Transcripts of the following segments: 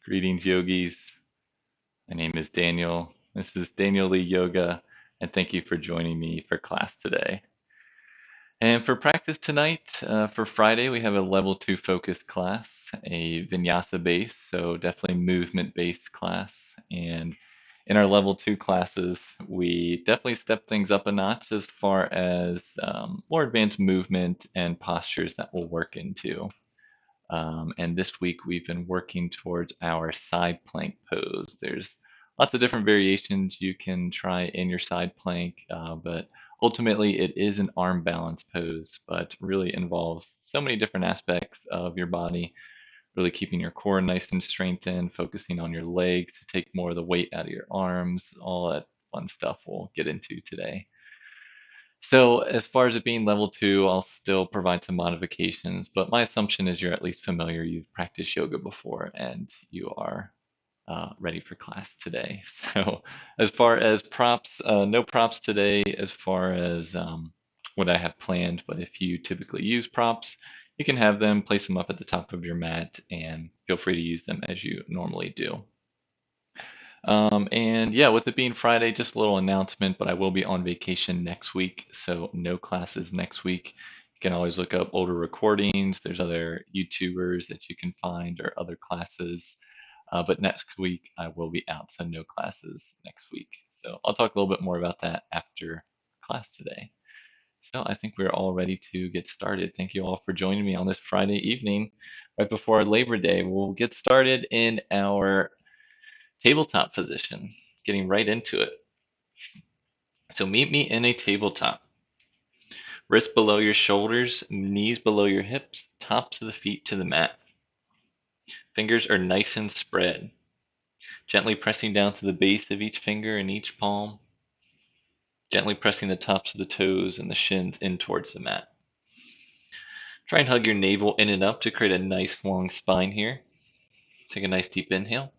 Greetings, yogis. My name is Daniel. This is Daniel Lee Yoga, and thank you for joining me for class today. And for practice tonight, for Friday, we have a level 2 focused class, a Vinyasa base, so definitely movement based class. And in our level 2 classes, we definitely step things up a notch as far as more advanced movement and postures that we'll work into. And this week we've been working towards our side plank pose. There's lots of different variations you can try in your side plank, but ultimately it is an arm balance pose, but really involves so many different aspects of your body, really keeping your core nice and strengthened, focusing on your legs to take more of the weight out of your arms, all that fun stuff we'll get into today. So as far as it being level 2, I'll still provide some modifications, but my assumption is you're at least familiar, you've practiced yoga before, and you are ready for class today. So as far as props, no props today as far as what I have planned, but if you typically use props, you can have them, place them up at the top of your mat, and feel free to use them as you normally do. And yeah, with it being Friday, just a little announcement, but I will be on vacation next week, so no classes next week. You can always look up older recordings. There's other YouTubers that you can find or other classes. But next week I will be out, so no classes next week. So I'll talk a little bit more about that after class today. So I think we're all ready to get started. Thank you all for joining me on this Friday evening, right before Labor Day. We'll get started in our tabletop position, getting right into it. So meet me in a tabletop. Wrists below your shoulders, knees below your hips, tops of the feet to the mat. Fingers are nice and spread. Gently pressing down to the base of each finger and each palm. Gently pressing the tops of the toes and the shins in towards the mat. Try and hug your navel in and up to create a nice long spine here. Take a nice deep inhale.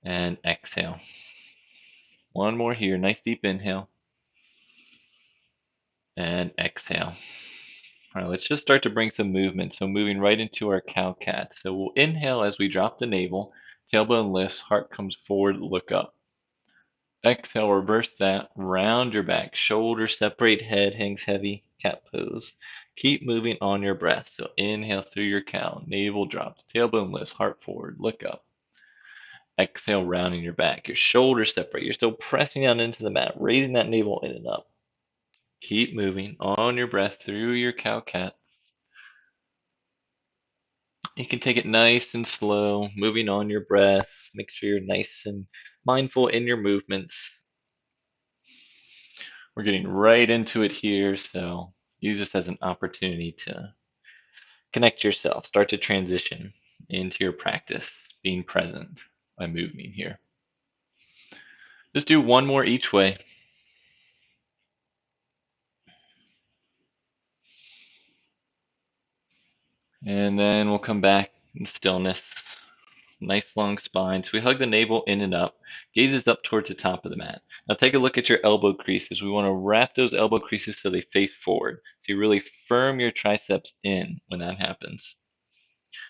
And exhale. One more here, nice deep inhale. And exhale. All right, let's just start to bring some movement. So moving right into our cow cat. So we'll inhale as we drop the navel, tailbone lifts, heart comes forward, look up. Exhale, reverse that, round your back, shoulders separate, head hangs heavy, cat pose. Keep moving on your breath. So inhale through your cow, navel drops, tailbone lifts, heart forward, look up. Exhale, rounding your back, your shoulders separate. You're still pressing down into the mat, raising that navel in and up. Keep moving on your breath through your cow cat. You can take it nice and slow, moving on your breath. Make sure you're nice and mindful in your movements. We're getting right into it here, so use this as an opportunity to connect yourself. Start to transition into your practice, being present by moving here. Just do one more each way. And then we'll come back in stillness. Nice long spine. So we hug the navel in and up, gazes up towards the top of the mat. Now take a look at your elbow creases. We want to wrap those elbow creases so they face forward. So you really firm your triceps in when that happens.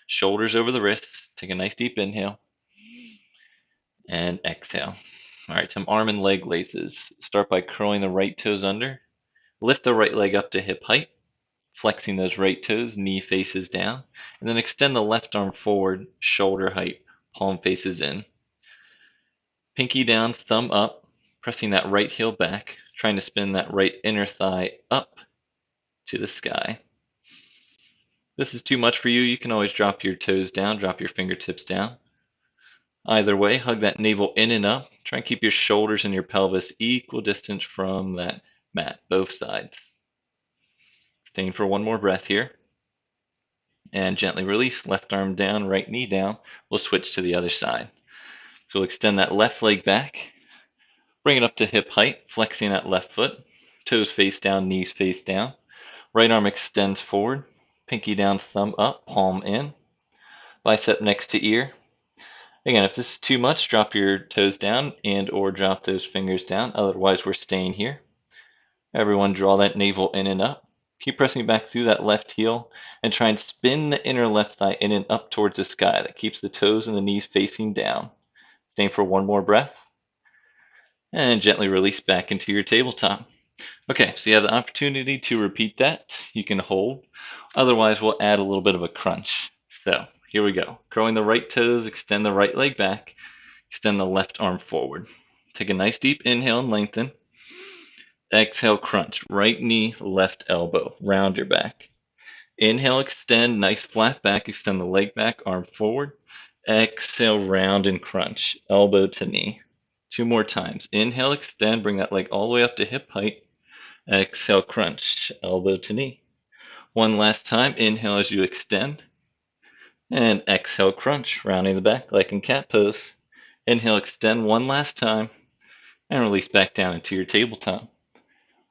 Shoulders over the wrists. Take a nice deep inhale. And exhale. All right, some arm and leg laces. Start by curling the right toes under. Lift the right leg up to hip height. Flexing those right toes, knee faces down. And then extend the left arm forward, shoulder height, palm faces in. Pinky down, thumb up, pressing that right heel back, trying to spin that right inner thigh up to the sky. If this is too much for you, you can always drop your toes down, drop your fingertips down. Either way, hug that navel in and up. Try and keep your shoulders and your pelvis equal distance from that mat, both sides. Staying for one more breath here. And gently release, left arm down, right knee down. We'll switch to the other side. So we'll extend that left leg back, bring it up to hip height, flexing that left foot, toes face down, knees face down. Right arm extends forward, pinky down, thumb up, palm in, bicep next to ear. Again, if this is too much, drop your toes down and or drop those fingers down. Otherwise, we're staying here. Everyone draw that navel in and up. Keep pressing back through that left heel and try and spin the inner left thigh in and up towards the sky. That keeps the toes and the knees facing down. Staying for one more breath. And gently release back into your tabletop. Okay, so you have the opportunity to repeat that. You can hold. Otherwise, we'll add a little bit of a crunch. So here we go. Curling the right toes, extend the right leg back, extend the left arm forward. Take a nice deep inhale and lengthen. Exhale, crunch. Right knee, left elbow. Round your back. Inhale, extend, nice flat back. Extend the leg back, arm forward. Exhale, round and crunch. Elbow to knee. 2 more times. Inhale, extend, bring that leg all the way up to hip height. Exhale, crunch. Elbow to knee. One last time. Inhale as you extend. And exhale, crunch. Rounding the back like in cat pose. Inhale, extend one last time. And release back down into your tabletop.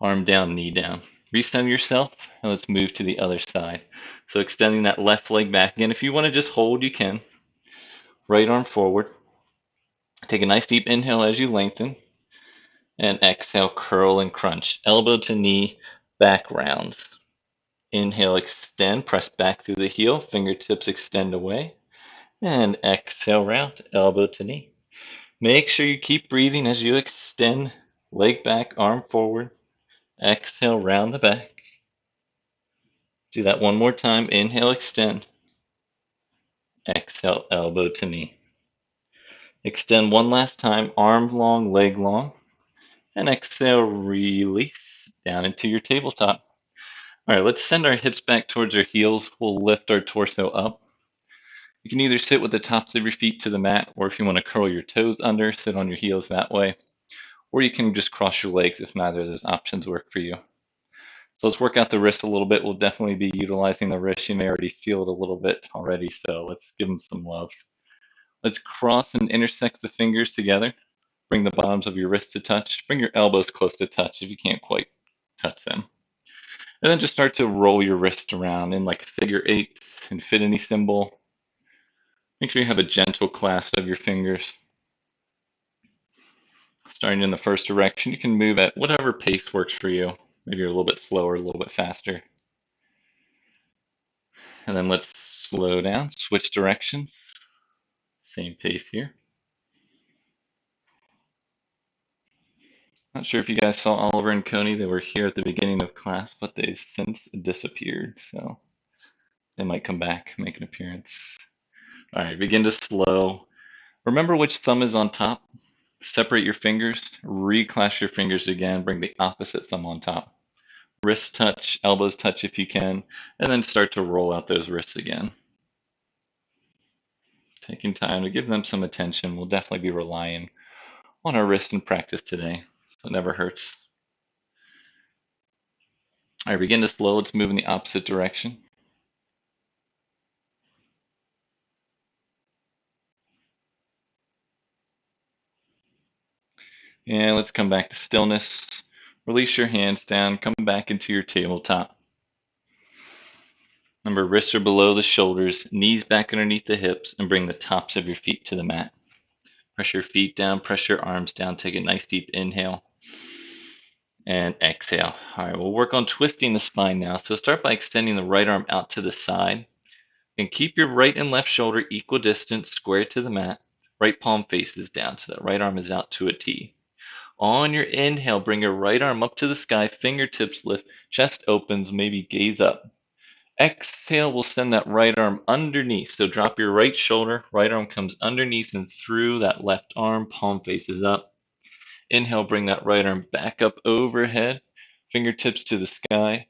Arm down, knee down. Recenter yourself, and let's move to the other side. So extending that left leg back again. If you want to just hold, you can. Right arm forward. Take a nice deep inhale as you lengthen. And exhale, curl and crunch. Elbow to knee, back rounds. Inhale, extend, press back through the heel. Fingertips extend away. And exhale, round, elbow to knee. Make sure you keep breathing as you extend. Leg back, arm forward. Exhale, round the back. Do that one more time. Inhale, extend. Exhale, elbow to knee. Extend one last time, arm long, leg long. And exhale, release down into your tabletop. All right, let's send our hips back towards our heels. We'll lift our torso up. You can either sit with the tops of your feet to the mat, or if you want to curl your toes under, sit on your heels that way. Or you can just cross your legs if neither of those options work for you. So let's work out the wrist a little bit. We'll definitely be utilizing the wrist. You may already feel it a little bit already, so let's give them some love. Let's cross and intersect the fingers together. Bring the bottoms of your wrists to touch. Bring your elbows close to touch if you can't quite touch them. And then just start to roll your wrist around in like figure eights, infinity symbol. Make sure you have a gentle clasp of your fingers. Starting in the first direction, you can move at whatever pace works for you. Maybe you're a little bit slower, a little bit faster. And then let's slow down, switch directions. Same pace here. Not sure if you guys saw Oliver and Coney. They were here at the beginning of class, but they've since disappeared. So they might come back, make an appearance. All right, begin to slow. Remember which thumb is on top. Separate your fingers, reclasp your fingers again, bring the opposite thumb on top. Wrists touch, elbows touch if you can, and then start to roll out those wrists again. Taking time to give them some attention. We'll definitely be relying on our wrist in practice today, so it never hurts. All right, begin to slow. Let's move in the opposite direction. And let's come back to stillness. Release your hands down, come back into your tabletop. Remember, wrists are below the shoulders, knees back underneath the hips, and bring the tops of your feet to the mat. Press your feet down, press your arms down, take a nice deep inhale, and exhale. All right, we'll work on twisting the spine now. So start by extending the right arm out to the side, and keep your right and left shoulder equal distance, square to the mat. Right palm faces down, so that right arm is out to a T. On your inhale, bring your right arm up to the sky, fingertips lift, chest opens, maybe gaze up. Exhale, we'll send that right arm underneath. So drop your right shoulder, right arm comes underneath and through that left arm, palm faces up. Inhale, bring that right arm back up overhead, fingertips to the sky.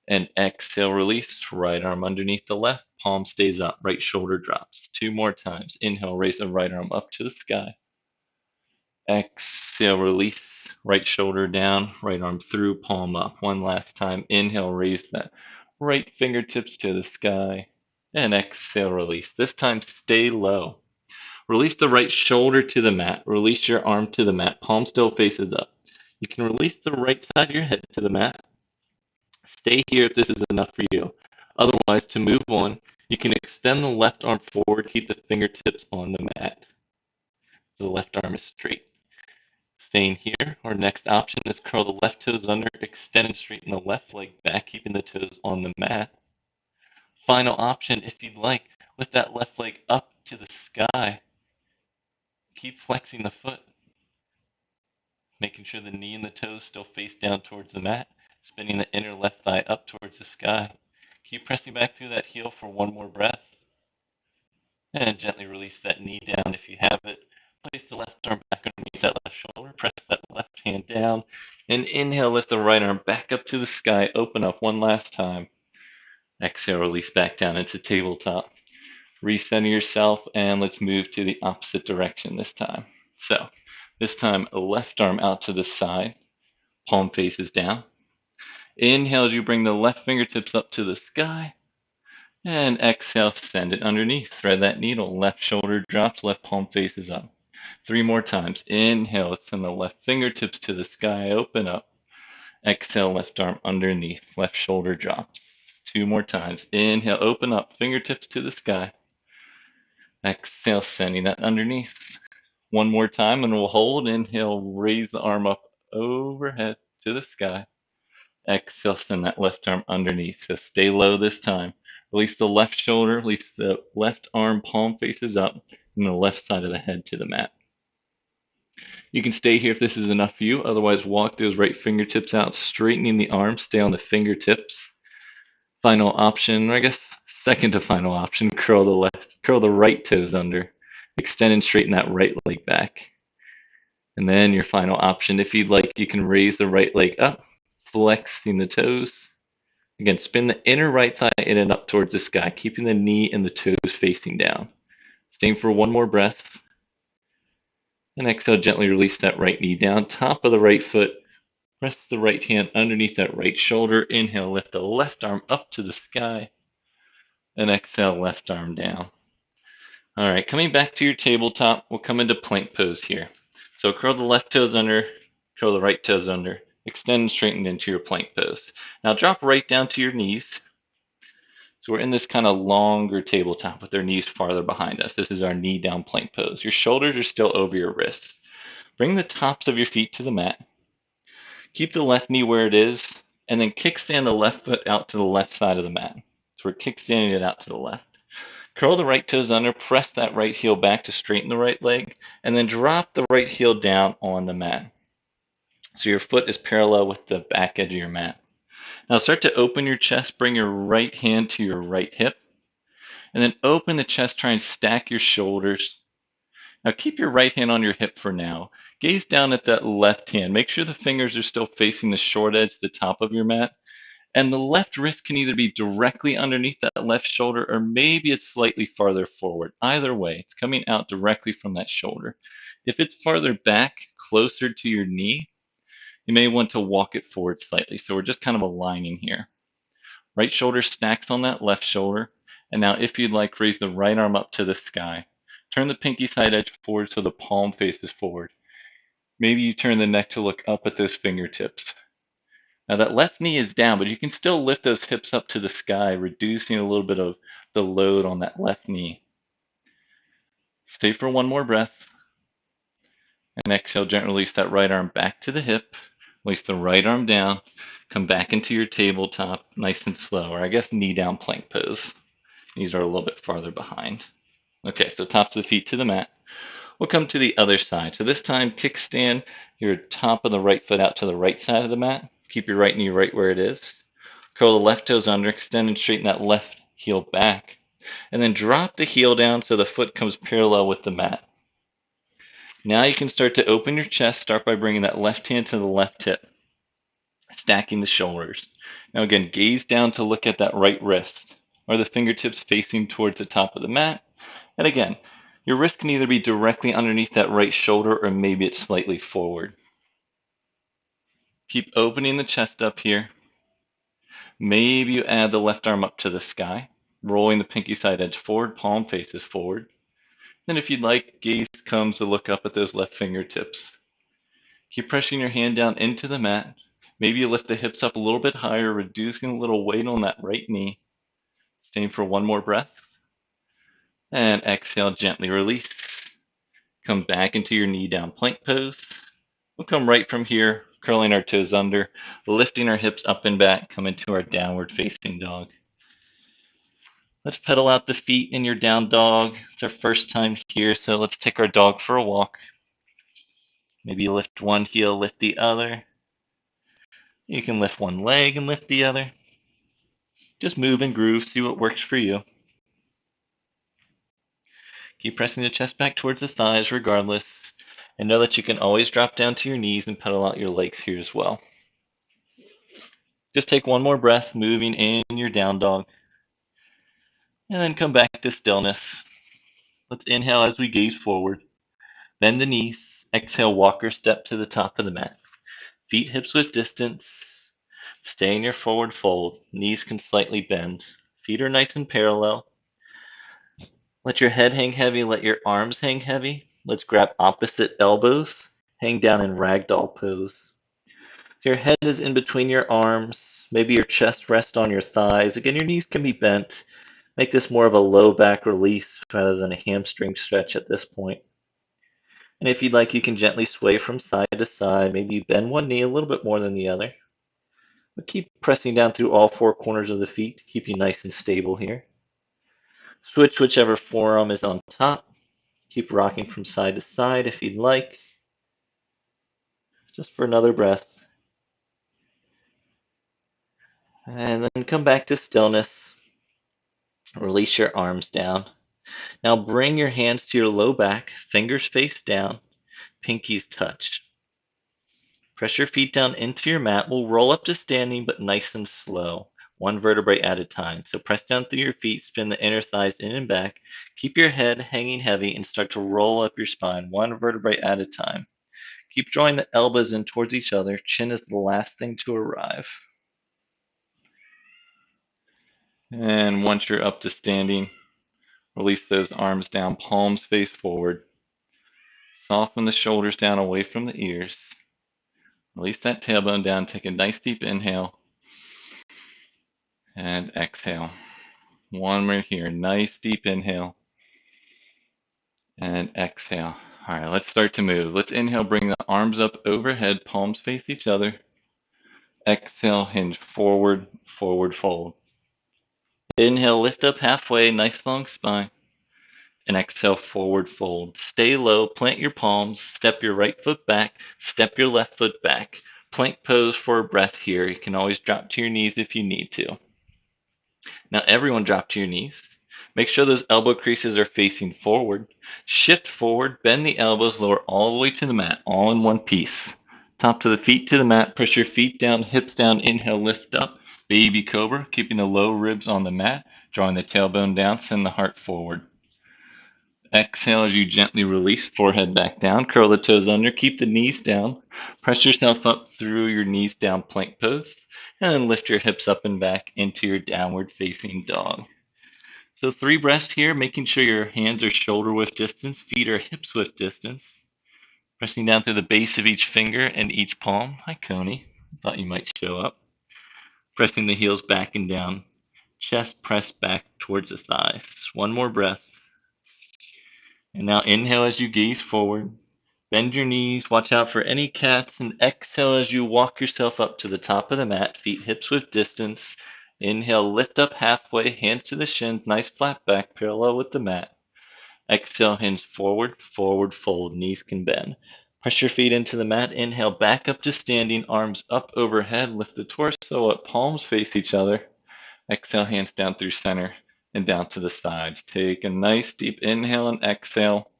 And exhale, release, right arm underneath the left, palm stays up, right shoulder drops. 2 more times. Inhale, raise the right arm up to the sky. Exhale, release, right shoulder down, right arm through, palm up. One last time. Inhale, raise that right fingertips to the sky. And exhale, release. This time, stay low. Release the right shoulder to the mat. Release your arm to the mat. Palm still faces up. You can release the right side of your head to the mat. Stay here if this is enough for you. Otherwise, to move on, you can extend the left arm forward, keep the fingertips on the mat. So the left arm is straight. Staying here, our next option is curl the left toes under, extend and straighten the left leg back, keeping the toes on the mat. Final option, if you'd like, lift that left leg up to the sky. Keep flexing the foot, making sure the knee and the toes still face down towards the mat, spinning the inner left thigh up towards the sky. Keep pressing back through that heel for one more breath. And gently release that knee down if you have it. Place the left arm back underneath that left shoulder. Press that left hand down. And inhale, lift the right arm back up to the sky. Open up one last time. Exhale, release back down into tabletop. Recenter yourself, and let's move to the opposite direction this time. So, this time, left arm out to the side. Palm faces down. Inhale as you bring the left fingertips up to the sky. And exhale, send it underneath. Thread that needle. Left shoulder drops, left palm faces up. 3 more times. Inhale, send the left fingertips to the sky. Open up. Exhale, left arm underneath. Left shoulder drops. 2 more times. Inhale, open up. Fingertips to the sky. Exhale, sending that underneath. 1 more time, and we'll hold. Inhale, raise the arm up overhead to the sky. Exhale, send that left arm underneath. So stay low this time. Release the left shoulder, release the left arm, palm faces up, and the left side of the head to the mat. You can stay here if this is enough for you. Otherwise, walk those right fingertips out, straightening the arms, stay on the fingertips. Final option, or I guess second to final option, curl the right toes under. Extend and straighten that right leg back. And then your final option, if you'd like, you can raise the right leg up, flexing the toes. Again, spin the inner right thigh in and up towards the sky, keeping the knee and the toes facing down. Staying for 1 more breath. And exhale, gently release that right knee down, top of the right foot. Press the right hand underneath that right shoulder. Inhale, lift the left arm up to the sky. And exhale, left arm down. All right, coming back to your tabletop, we'll come into plank pose here. So curl the left toes under, curl the right toes under, extend and straighten into your plank pose. Now drop right down to your knees. So we're in this kind of longer tabletop with our knees farther behind us. This is our knee down plank pose. Your shoulders are still over your wrists. Bring the tops of your feet to the mat. Keep the left knee where it is, and then kickstand the left foot out to the left side of the mat. So we're kickstanding it out to the left. Curl the right toes under, press that right heel back to straighten the right leg, and then drop the right heel down on the mat. So your foot is parallel with the back edge of your mat. Now start to open your chest, bring your right hand to your right hip, and then open the chest, try and stack your shoulders. Now keep your right hand on your hip for now. Gaze down at that left hand. Make sure the fingers are still facing the short edge, the top of your mat. And the left wrist can either be directly underneath that left shoulder or maybe it's slightly farther forward. Either way, it's coming out directly from that shoulder. If it's farther back, closer to your knee, you may want to walk it forward slightly. So we're just kind of aligning here. Right shoulder stacks on that left shoulder. And now if you'd like, raise the right arm up to the sky. Turn the pinky side edge forward so the palm faces forward. Maybe you turn the neck to look up at those fingertips. Now that left knee is down, but you can still lift those hips up to the sky, reducing a little bit of the load on that left knee. Stay for 1 more breath. And exhale, gently release that right arm back to the hip. Release the right arm down. Come back into your tabletop, nice and slow, or I guess knee down plank pose. Knees are a little bit farther behind. Okay, so tops of the feet to the mat. We'll come to the other side. So this time, kickstand your top of the right foot out to the right side of the mat. Keep your right knee right where it is. Curl the left toes under, extend and straighten that left heel back. And then drop the heel down so the foot comes parallel with the mat. Now you can start to open your chest. Start by bringing that left hand to the left hip, stacking the shoulders. Now again, gaze down to look at that right wrist. Are the fingertips facing towards the top of the mat? And again, your wrist can either be directly underneath that right shoulder or maybe it's slightly forward. Keep opening the chest up here. Maybe you add the left arm up to the sky, rolling the pinky side edge forward, palm faces forward. Then if you'd like, gaze comes to look up at those left fingertips. Keep pressing your hand down into the mat. Maybe you lift the hips up a little bit higher, reducing a little weight on that right knee. Staying for 1 more breath. And exhale, gently release. Come back into your knee down plank pose. We'll come right from here, curling our toes under, lifting our hips up and back, come into our downward facing dog. Let's pedal out the feet in your down dog. It's our first time here, so let's take our dog for a walk. Maybe lift one heel, lift the other. You can lift one leg and lift the other. Just move and groove, see what works for you. Keep pressing the chest back towards the thighs regardless. And know that you can always drop down to your knees and pedal out your legs here as well. Just take one more breath, moving in your down dog. And then come back to stillness. Let's inhale as we gaze forward. Bend the knees. Exhale, walker step to the top of the mat. Feet hips width distance. Stay in your forward fold. Knees can slightly bend. Feet are nice and parallel. Let your head hang heavy. Let your arms hang heavy. Let's grab opposite elbows. Hang down in ragdoll pose. So your head is in between your arms. Maybe your chest rests on your thighs. Again, your knees can be bent. Make this more of a low back release rather than a hamstring stretch at this point. And if you'd like, you can gently sway from side to side. Maybe you bend one knee a little bit more than the other. But keep pressing down through all four corners of the feet to keep you nice and stable here. Switch whichever forearm is on top. Keep rocking from side to side if you'd like. Just for another breath. And then come back to stillness. Release your arms down. Now bring your hands to your low back, fingers face down, pinkies touch. Press your feet down into your mat. We'll roll up to standing, but nice and slow, one vertebrae at a time. So press down through your feet, spin the inner thighs in and back. Keep your head hanging heavy and start to roll up your spine, one vertebrae at a time. Keep drawing the elbows in towards each other. Chin is the last thing to arrive. And once you're up to standing, release those arms down, palms face forward. Soften the shoulders down away from the ears. Release that tailbone down. Take a nice deep inhale. And exhale. One more here. Nice deep inhale. And exhale. All right, let's start to move. Let's inhale, bring the arms up overhead, palms face each other. Exhale, hinge forward, forward fold. Inhale, lift up halfway, nice long spine. And exhale, forward fold. Stay low, plant your palms, step your right foot back, step your left foot back. Plank pose for a breath here. You can always drop to your knees if you need to. Now everyone drop to your knees. Make sure those elbow creases are facing forward. Shift forward, bend the elbows, lower all the way to the mat, all in one piece. Top to the feet to the mat, press your feet down, hips down, inhale, lift up. Baby cobra, keeping the low ribs on the mat, drawing the tailbone down, send the heart forward. Exhale as you gently release, forehead back down, curl the toes under, keep the knees down. Press yourself up through your knees down plank pose, and then lift your hips up and back into your downward facing dog. So 3 breaths here, making sure your hands are shoulder width distance, feet are hips width distance. Pressing down through the base of each finger and each palm. Hi, Coney. Thought you might show up. Pressing the heels back and down. Chest pressed back towards the thighs. One more breath. And now inhale as you gaze forward. Bend your knees, watch out for any cats, and exhale as you walk yourself up to the top of the mat, feet hips width distance. Inhale, lift up halfway, hands to the shins, nice flat back, parallel with the mat. Exhale, hinge forward, forward fold, knees can bend. Press your feet into the mat, inhale, back up to standing, arms up overhead, lift the torso up, palms face each other. Exhale, hands down through center and down to the sides. Take a nice deep inhale and exhale.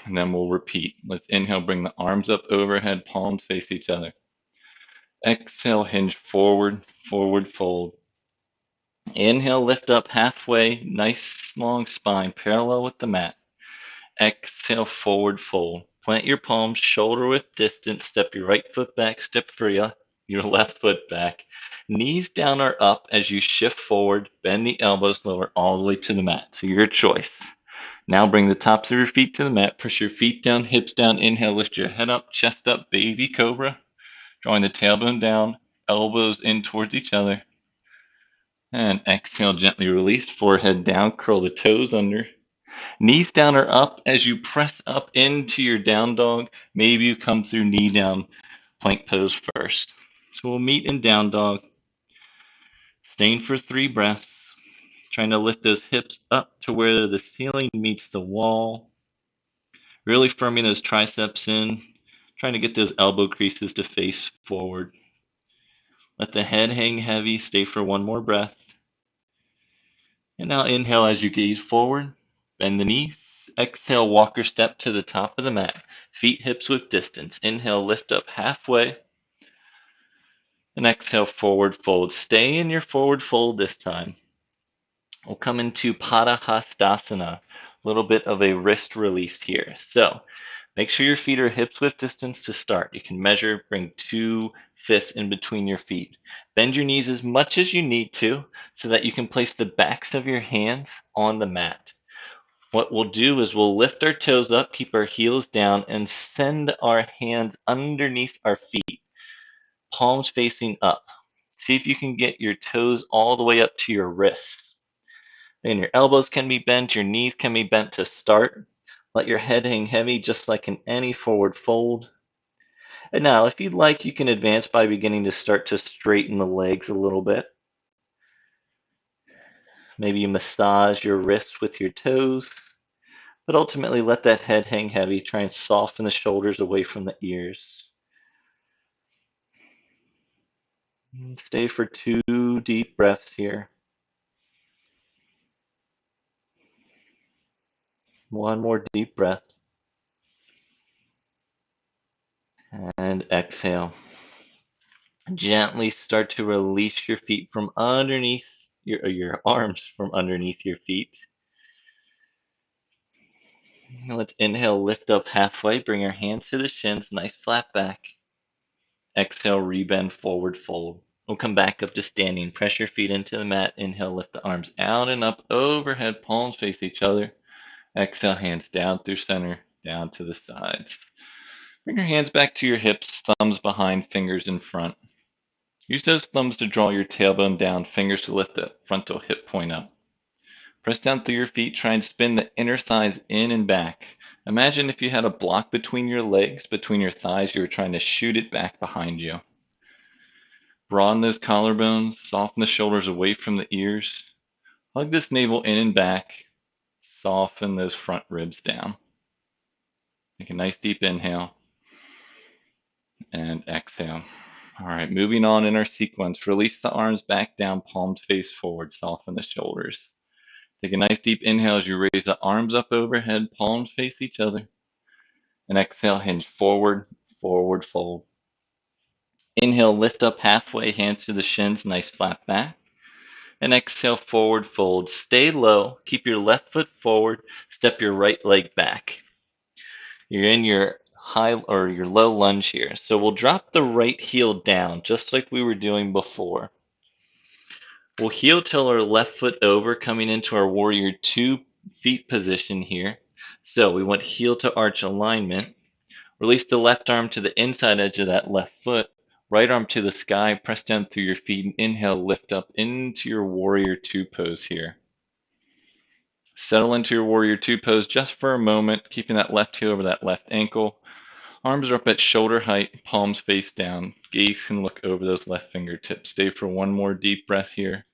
And then we'll repeat. Let's inhale, bring the arms up overhead, palms face each other. Exhale, hinge forward, forward fold. Inhale, lift up halfway, nice long spine, parallel with the mat. Exhale, forward fold. Plant your palms, shoulder width distance, step your right foot back, step for your left foot back. Knees down or up as you shift forward, bend the elbows, lower all the way to the mat. So your choice. Now bring the tops of your feet to the mat. Push your feet down, hips down. Inhale, lift your head up, chest up, baby cobra. Drawing the tailbone down, elbows in towards each other. And exhale, gently release, forehead down, curl the toes under. Knees down or up as you press up into your down dog. Maybe you come through knee down plank pose first. So we'll meet in down dog. Staying for 3 breaths. Trying to lift those hips up to where the ceiling meets the wall. Really firming those triceps in. Trying to get those elbow creases to face forward. Let the head hang heavy. Stay for 1 more breath. And now inhale as you gaze forward. Bend the knees. Exhale, walk or step to the top of the mat. Feet hips width distance. Inhale, lift up halfway. And exhale, forward fold. Stay in your forward fold this time. We'll come into Vasisthasana. A little bit of a wrist release here. So make sure your feet are hips width distance to start. You can measure, bring 2 fists in between your feet. Bend your knees as much as you need to so that you can place the backs of your hands on the mat. What we'll do is we'll lift our toes up, keep our heels down, and send our hands underneath our feet, palms facing up. See if you can get your toes all the way up to your wrists. And your elbows can be bent, your knees can be bent to start. Let your head hang heavy just like in any forward fold. And now, if you'd like, you can advance by beginning to start to straighten the legs a little bit. Maybe you massage your wrists with your toes. But ultimately, let that head hang heavy. Try and soften the shoulders away from the ears. And stay for 2 deep breaths here. 1 more deep breath. And exhale. Gently start to release your feet from underneath your arms from underneath your feet. Now let's inhale, lift up halfway. Bring your hands to the shins, nice flat back. Exhale, rebend, forward fold. We'll come back up to standing. Press your feet into the mat. Inhale, lift the arms out and up overhead. Palms face each other. Exhale, hands down through center, down to the sides. Bring your hands back to your hips, thumbs behind, fingers in front. Use those thumbs to draw your tailbone down, fingers to lift the frontal hip point up. Press down through your feet. Try and spin the inner thighs in and back. Imagine if you had a block between your legs, between your thighs, you were trying to shoot it back behind you. Broaden those collarbones, soften the shoulders away from the ears. Hug this navel in and back. Soften those front ribs down. Take a nice deep inhale and exhale. All right, moving on in our sequence. Release the arms back down, palms face forward, soften the shoulders. Take a nice deep inhale as you raise the arms up overhead, palms face each other. And exhale, hinge forward, forward fold. Inhale, lift up halfway, hands to the shins, nice flat back. And exhale, forward fold. Stay low, keep your left foot forward, step your right leg back. You're in your high or your low lunge here. So we'll drop the right heel down, just like we were doing before. We'll heel till our left foot over, coming into our warrior 2 feet position here. So we want heel to arch alignment. Release the left arm to the inside edge of that left foot. Right arm to the sky. Press down through your feet and inhale, lift up into your warrior 2 pose here. Settle into your warrior 2 pose just for a moment, keeping that left heel over that left ankle. Arms are up at shoulder height, palms face down. Gaze can look over those left fingertips. Stay for 1 more deep breath here.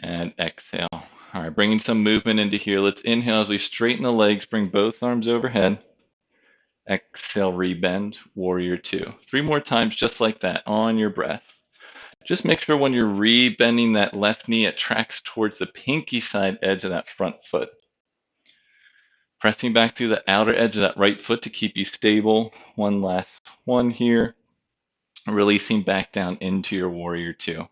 And exhale. All right, bringing some movement into here. Let's inhale as we straighten the legs, bring both arms overhead. Exhale, rebend, warrior 2. 3 more times just like that on your breath. Just make sure when you're rebending that left knee, it tracks towards the pinky side edge of that front foot. Pressing back through the outer edge of that right foot to keep you stable. 1 last one here. Releasing back down into your warrior 2.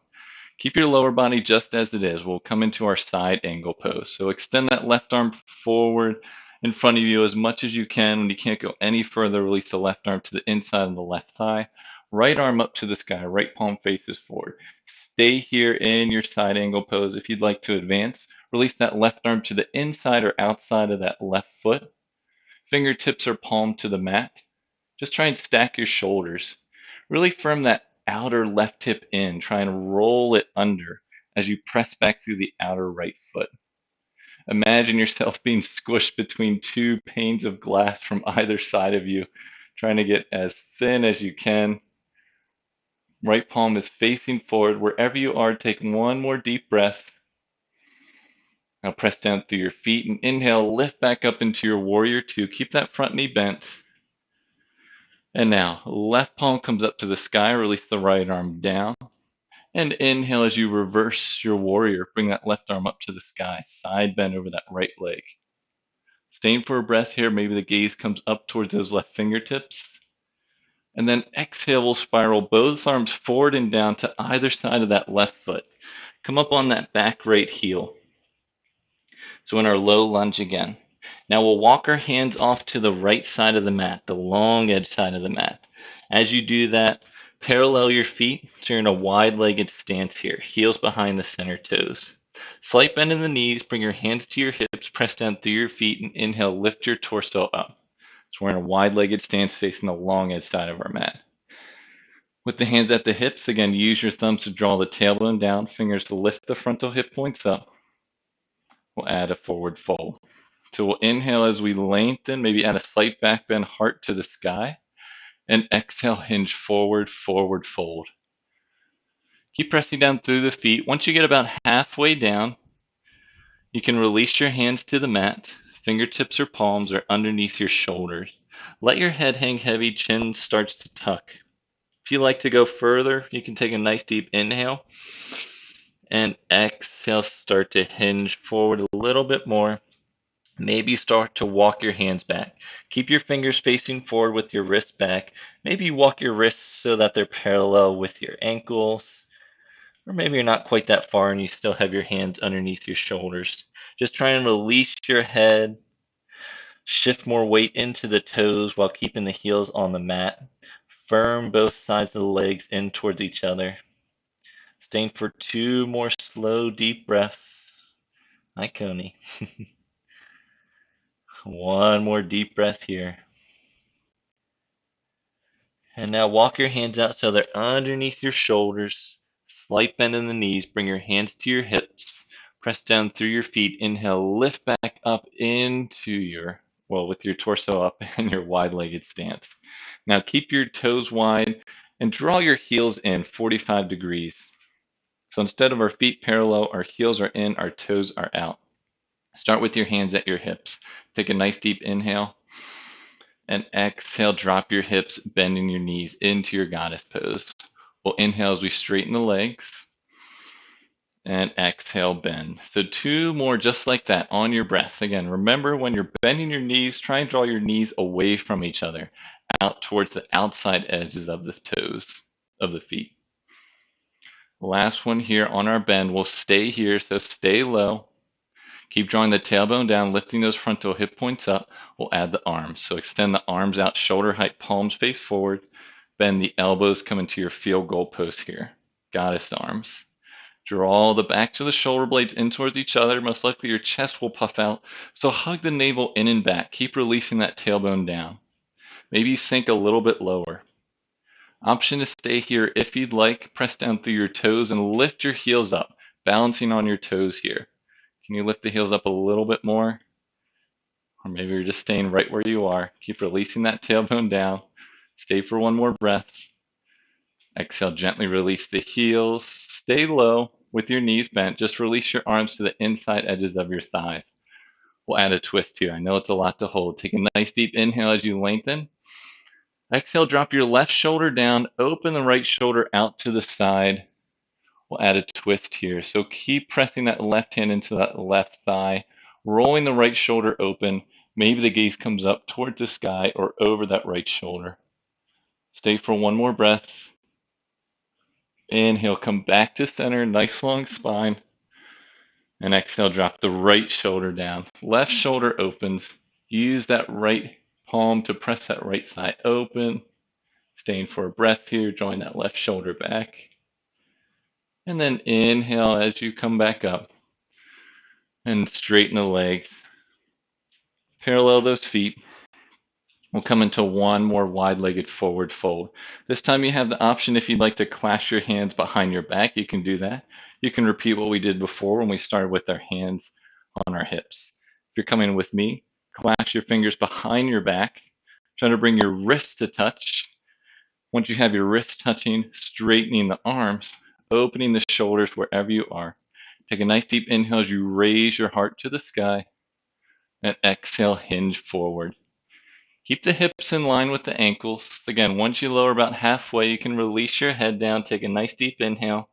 Keep your lower body just as it is. We'll come into our side angle pose. So extend that left arm forward in front of you as much as you can. When you can't go any further, release the left arm to the inside of the left thigh. Right arm up to the sky. Right palm faces forward. Stay here in your side angle pose. If you'd like to advance, release that left arm to the inside or outside of that left foot. Fingertips are palm to the mat. Just try and stack your shoulders. Really firm that outer left hip in. Try and roll it under as you press back through the outer right foot. Imagine yourself being squished between two panes of glass from either side of you, trying to get as thin as you can. Right palm is facing forward. Wherever you are, take one more deep breath. Now press down through your feet and inhale, lift back up into your warrior two. Keep that front knee bent. And now, left palm comes up to the sky, release the right arm down. And inhale as you reverse your warrior, bring that left arm up to the sky, side bend over that right leg. Staying for a breath here, maybe the gaze comes up towards those left fingertips. And then exhale, we'll spiral both arms forward and down to either side of that left foot. Come up on that back right heel. So in our low lunge again. Now we'll walk our hands off to the right side of the mat, the long edge side of the mat. As you do that, parallel your feet so you're in a wide-legged stance here, heels behind the center toes. Slight bend in the knees, bring your hands to your hips, press down through your feet, and inhale, lift your torso up. So we're in a wide-legged stance facing the long edge side of our mat. With the hands at the hips, again, use your thumbs to draw the tailbone down, fingers to lift the frontal hip points up. We'll add a forward fold. So we'll inhale as we lengthen, maybe add a slight back bend, heart to the sky. And exhale, hinge forward, forward fold. Keep pressing down through the feet. Once you get about halfway down, you can release your hands to the mat. Fingertips or palms are underneath your shoulders. Let your head hang heavy, chin starts to tuck. If you like to go further, you can take a nice deep inhale. And exhale, start to hinge forward a little bit more. Maybe start to walk your hands back. Keep your fingers facing forward with your wrists back. Maybe you walk your wrists so that they're parallel with your ankles. Or maybe you're not quite that far and you still have your hands underneath your shoulders. Just try and release your head. Shift more weight into the toes while keeping the heels on the mat. Firm both sides of the legs in towards each other. Staying for two more slow, deep breaths. Hi, Coney. One more deep breath here. And now walk your hands out so they're underneath your shoulders. Slight bend in the knees. Bring your hands to your hips. Press down through your feet. Inhale, lift back up into with your torso up and your wide-legged stance. Now keep your toes wide and draw your heels in 45 degrees. So instead of our feet parallel, our heels are in, our toes are out. Start with your hands at your hips. Take a nice deep inhale. And exhale, drop your hips, bending your knees into your goddess pose. We'll inhale as we straighten the legs. And exhale, bend. So two more just like that on your breath. Again, remember when you're bending your knees, try and draw your knees away from each other, out towards the outside edges of the toes of the feet. Last one here on our bend. We'll stay here, so stay low. Keep drawing the tailbone down, lifting those frontal hip points up. We'll add the arms. So extend the arms out, shoulder height, palms face forward. Bend the elbows, come into your field goal pose here. Goddess arms. Draw the backs of the shoulder blades in towards each other. Most likely your chest will puff out. So hug the navel in and back. Keep releasing that tailbone down. Maybe sink a little bit lower. Option to stay here if you'd like. Press down through your toes and lift your heels up, balancing on your toes here. Can you lift the heels up a little bit more? Or maybe you're just staying right where you are. Keep releasing that tailbone down. Stay for one more breath. Exhale, gently release the heels. Stay low with your knees bent. Just release your arms to the inside edges of your thighs. We'll add a twist here. I know it's a lot to hold. Take a nice deep inhale as you lengthen. Exhale, drop your left shoulder down. Open the right shoulder out to the side. We'll add a twist here. So keep pressing that left hand into that left thigh, rolling the right shoulder open. Maybe the gaze comes up towards the sky or over that right shoulder. Stay for one more breath. Inhale, come back to center, nice long spine. And exhale, drop the right shoulder down. Left shoulder opens. Use that right palm to press that right thigh open. Staying for a breath here, drawing that left shoulder back. And then inhale as you come back up. And straighten the legs. Parallel those feet. We'll come into one more wide-legged forward fold. This time you have the option if you'd like to clasp your hands behind your back, you can do that. You can repeat what we did before when we started with our hands on our hips. If you're coming with me, clasp your fingers behind your back, trying to bring your wrists to touch. Once you have your wrists touching, straightening the arms, opening the shoulders wherever you are. Take a nice deep inhale as you raise your heart to the sky, and exhale, hinge forward. Keep the hips in line with the ankles. Again, once you lower about halfway, you can release your head down. Take a nice deep inhale.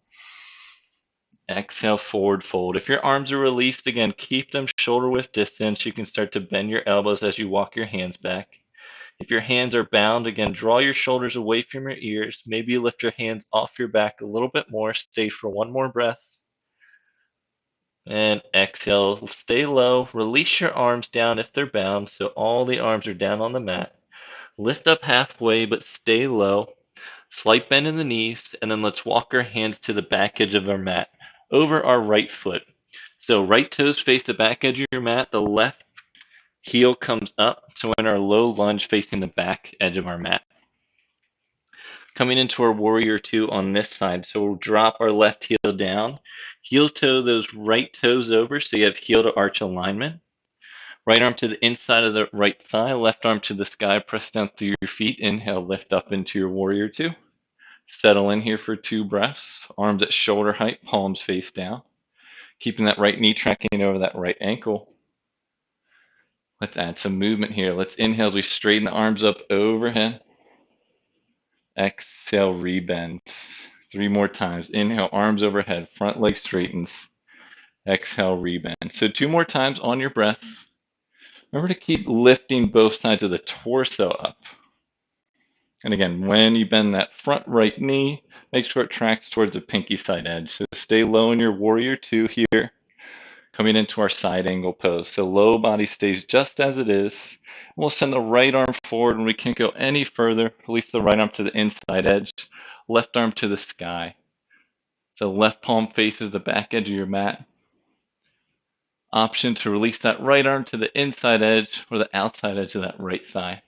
Exhale, forward fold. If your arms are released, again, keep them shoulder width distance. You can start to bend your elbows as you walk your hands back. If your hands are bound, again, draw your shoulders away from your ears. Maybe you lift your hands off your back a little bit more. Stay for one more breath. And exhale, stay low. Release your arms down if they're bound, so all the arms are down on the mat. Lift up halfway, but stay low. Slight bend in the knees, and then let's walk our hands to the back edge of our mat, over our right foot. So right toes face the back edge of your mat, the left heel comes up, so we're in our low lunge facing the back edge of our mat. Coming into our warrior two on this side, so we'll drop our left heel down, heel toe those right toes over, so you have heel to arch alignment. Right arm to the inside of the right thigh, left arm to the sky, press down through your feet, inhale, lift up into your warrior two. Settle in here for 2 breaths, arms at shoulder height, palms face down. Keeping that right knee tracking over that right ankle. Let's add some movement here. Let's inhale as we straighten the arms up overhead. Exhale, rebend. 3 more times. Inhale, arms overhead, front leg straightens. Exhale, rebend. So 2 more times on your breath. Remember to keep lifting both sides of the torso up. And again, when you bend that front right knee, make sure it tracks towards the pinky side edge. So stay low in your warrior two here, coming into our side angle pose. So low body stays just as it is. We'll send the right arm forward, and we can't go any further. Release the right arm to the inside edge, left arm to the sky. So left palm faces the back edge of your mat. Option to release that right arm to the inside edge or the outside edge of that right thigh.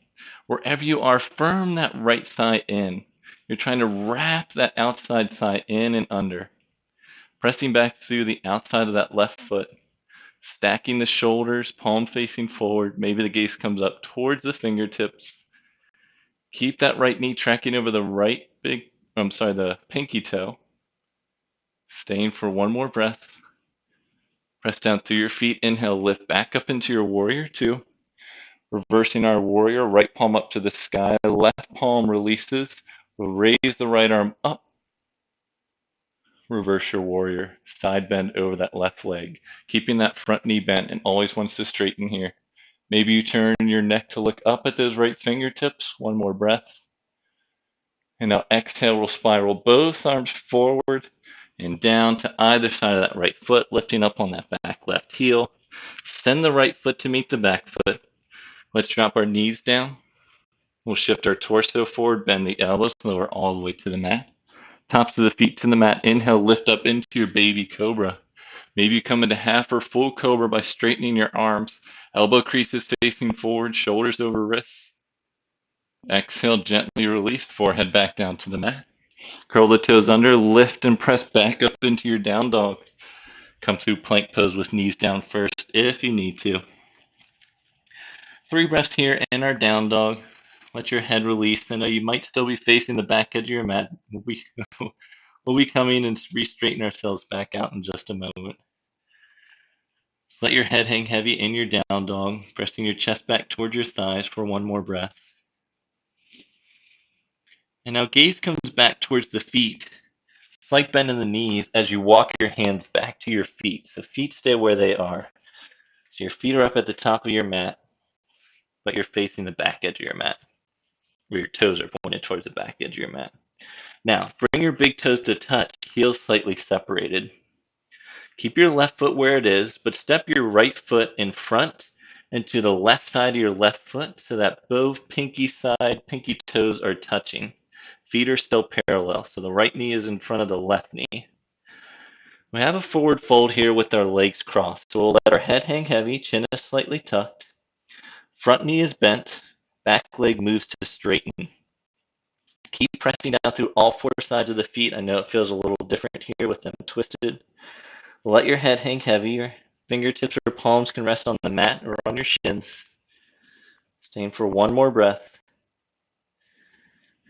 Wherever you are, firm that right thigh in. You're trying to wrap that outside thigh in and under. Pressing back through the outside of that left foot. Stacking the shoulders, palm facing forward. Maybe the gaze comes up towards the fingertips. Keep that right knee tracking over the pinky toe. Staying for one more breath. Press down through your feet. Inhale, lift back up into your warrior two. Reversing our warrior, right palm up to the sky, left palm releases. We'll raise the right arm up. Reverse your warrior, side bend over that left leg, keeping that front knee bent and always wants to straighten here. Maybe you turn your neck to look up at those right fingertips. One more breath. And now exhale, we'll spiral both arms forward and down to either side of that right foot, lifting up on that back left heel. Send the right foot to meet the back foot. Let's drop our knees down. We'll shift our torso forward, bend the elbows, lower all the way to the mat. Tops of the feet to the mat. Inhale, lift up into your baby cobra. Maybe you come into half or full cobra by straightening your arms. Elbow creases facing forward, shoulders over wrists. Exhale, gently release, forehead back down to the mat. Curl the toes under, lift and press back up into your down dog. Come through plank pose with knees down first if you need to. 3 breaths here in our down dog. Let your head release. I know you might still be facing the back edge of your mat. We'll be coming and re-straighten ourselves back out in just a moment. Just let your head hang heavy in your down dog, pressing your chest back towards your thighs for one more breath. And now gaze comes back towards the feet. Slight bend in the knees as you walk your hands back to your feet. So feet stay where they are. So your feet are up at the top of your mat, but you're facing the back edge of your mat, where your toes are pointed towards the back edge of your mat. Now, bring your big toes to touch, heels slightly separated. Keep your left foot where it is, but step your right foot in front and to the left side of your left foot so that both pinky toes are touching. Feet are still parallel, so the right knee is in front of the left knee. We have a forward fold here with our legs crossed, so we'll let our head hang heavy, chin is slightly tucked. Front knee is bent, back leg moves to straighten. Keep pressing down through all 4 sides of the feet. I know it feels a little different here with them twisted. Let your head hang heavier. Fingertips or palms can rest on the mat or on your shins. Staying for one more breath.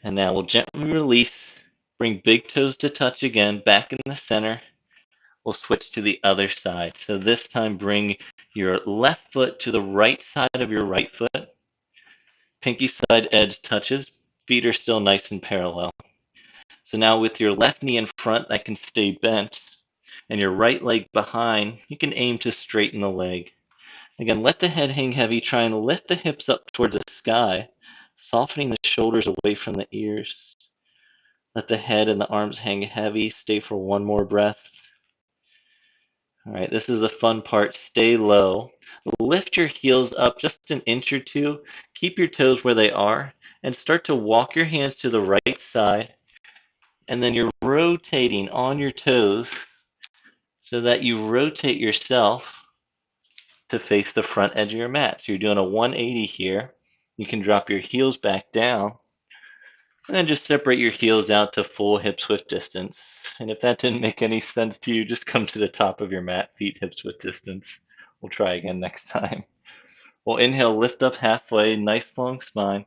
And now we'll gently release. Bring big toes to touch again, back in the center. We'll switch to the other side. So this time bring your left foot to the right side of your right foot. Pinky side edge touches. Feet are still nice and parallel. So now with your left knee in front, that can stay bent. And your right leg behind, you can aim to straighten the leg. Again, let the head hang heavy. Try and lift the hips up towards the sky, softening the shoulders away from the ears. Let the head and the arms hang heavy. Stay for one more breath. All right, this is the fun part. Stay low. Lift your heels up just an inch or two. Keep your toes where they are and start to walk your hands to the right side. And then you're rotating on your toes so that you rotate yourself to face the front edge of your mat. So you're doing a 180 here. You can drop your heels back down and then just separate your heels out to full hips width distance. And if that didn't make any sense to you, just come to the top of your mat, feet hips width distance. We'll try again next time. We'll inhale, lift up halfway, nice long spine.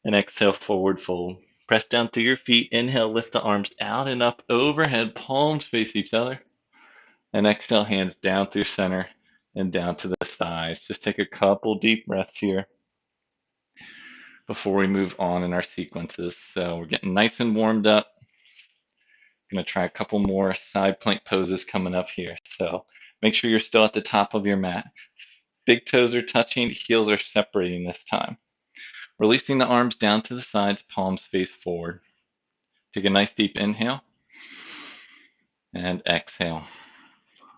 And exhale, forward fold. Press down through your feet. Inhale, lift the arms out and up overhead, palms face each other. And exhale, hands down through center and down to the thighs. Just take a couple deep breaths here before we move on in our sequences. So we're getting nice and warmed up. Going to try a couple more side plank poses coming up here. So make sure you're still at the top of your mat. Big toes are touching, heels are separating this time. Releasing the arms down to the sides, palms face forward. Take a nice deep inhale and exhale.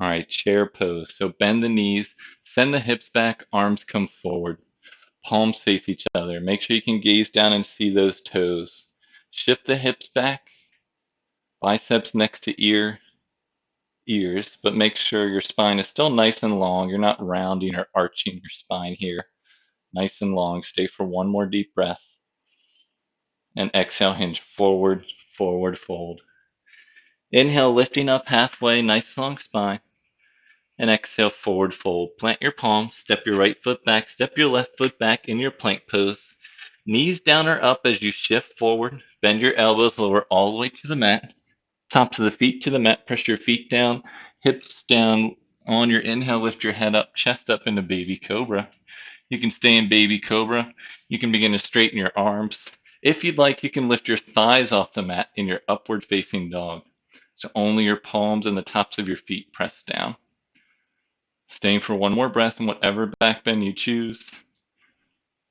All right, chair pose. So bend the knees, send the hips back, arms come forward. Palms face each other. Make sure you can gaze down and see those toes. Shift the hips back, biceps next to ears, but make sure your spine is still nice and long. You're not rounding or arching your spine here. Nice and long. Stay for one more deep breath. And exhale, hinge forward, forward fold. Inhale, lifting up halfway, nice long spine. And exhale, forward fold. Plant your palms, step your right foot back, step your left foot back in your plank pose. Knees down or up as you shift forward. Bend your elbows, lower all the way to the mat. Tops of the feet to the mat, press your feet down, hips down. On your inhale, lift your head up, chest up into baby cobra. You can stay in baby cobra. You can begin to straighten your arms. If you'd like, you can lift your thighs off the mat in your upward facing dog. So only your palms and the tops of your feet press down. Staying for one more breath in whatever back bend you choose.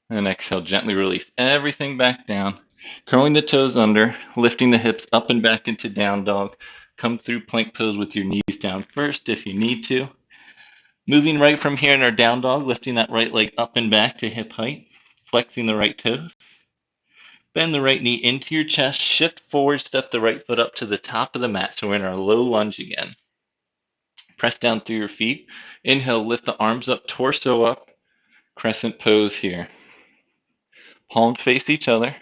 And exhale, gently release everything back down. Curling the toes under, lifting the hips up and back into down dog. Come through plank pose with your knees down first if you need to. Moving right from here in our down dog, lifting that right leg up and back to hip height. Flexing the right toes. Bend the right knee into your chest. Shift forward, step the right foot up to the top of the mat. So we're in our low lunge again. Press down through your feet. Inhale, lift the arms up, torso up. Crescent pose here. Palms face each other.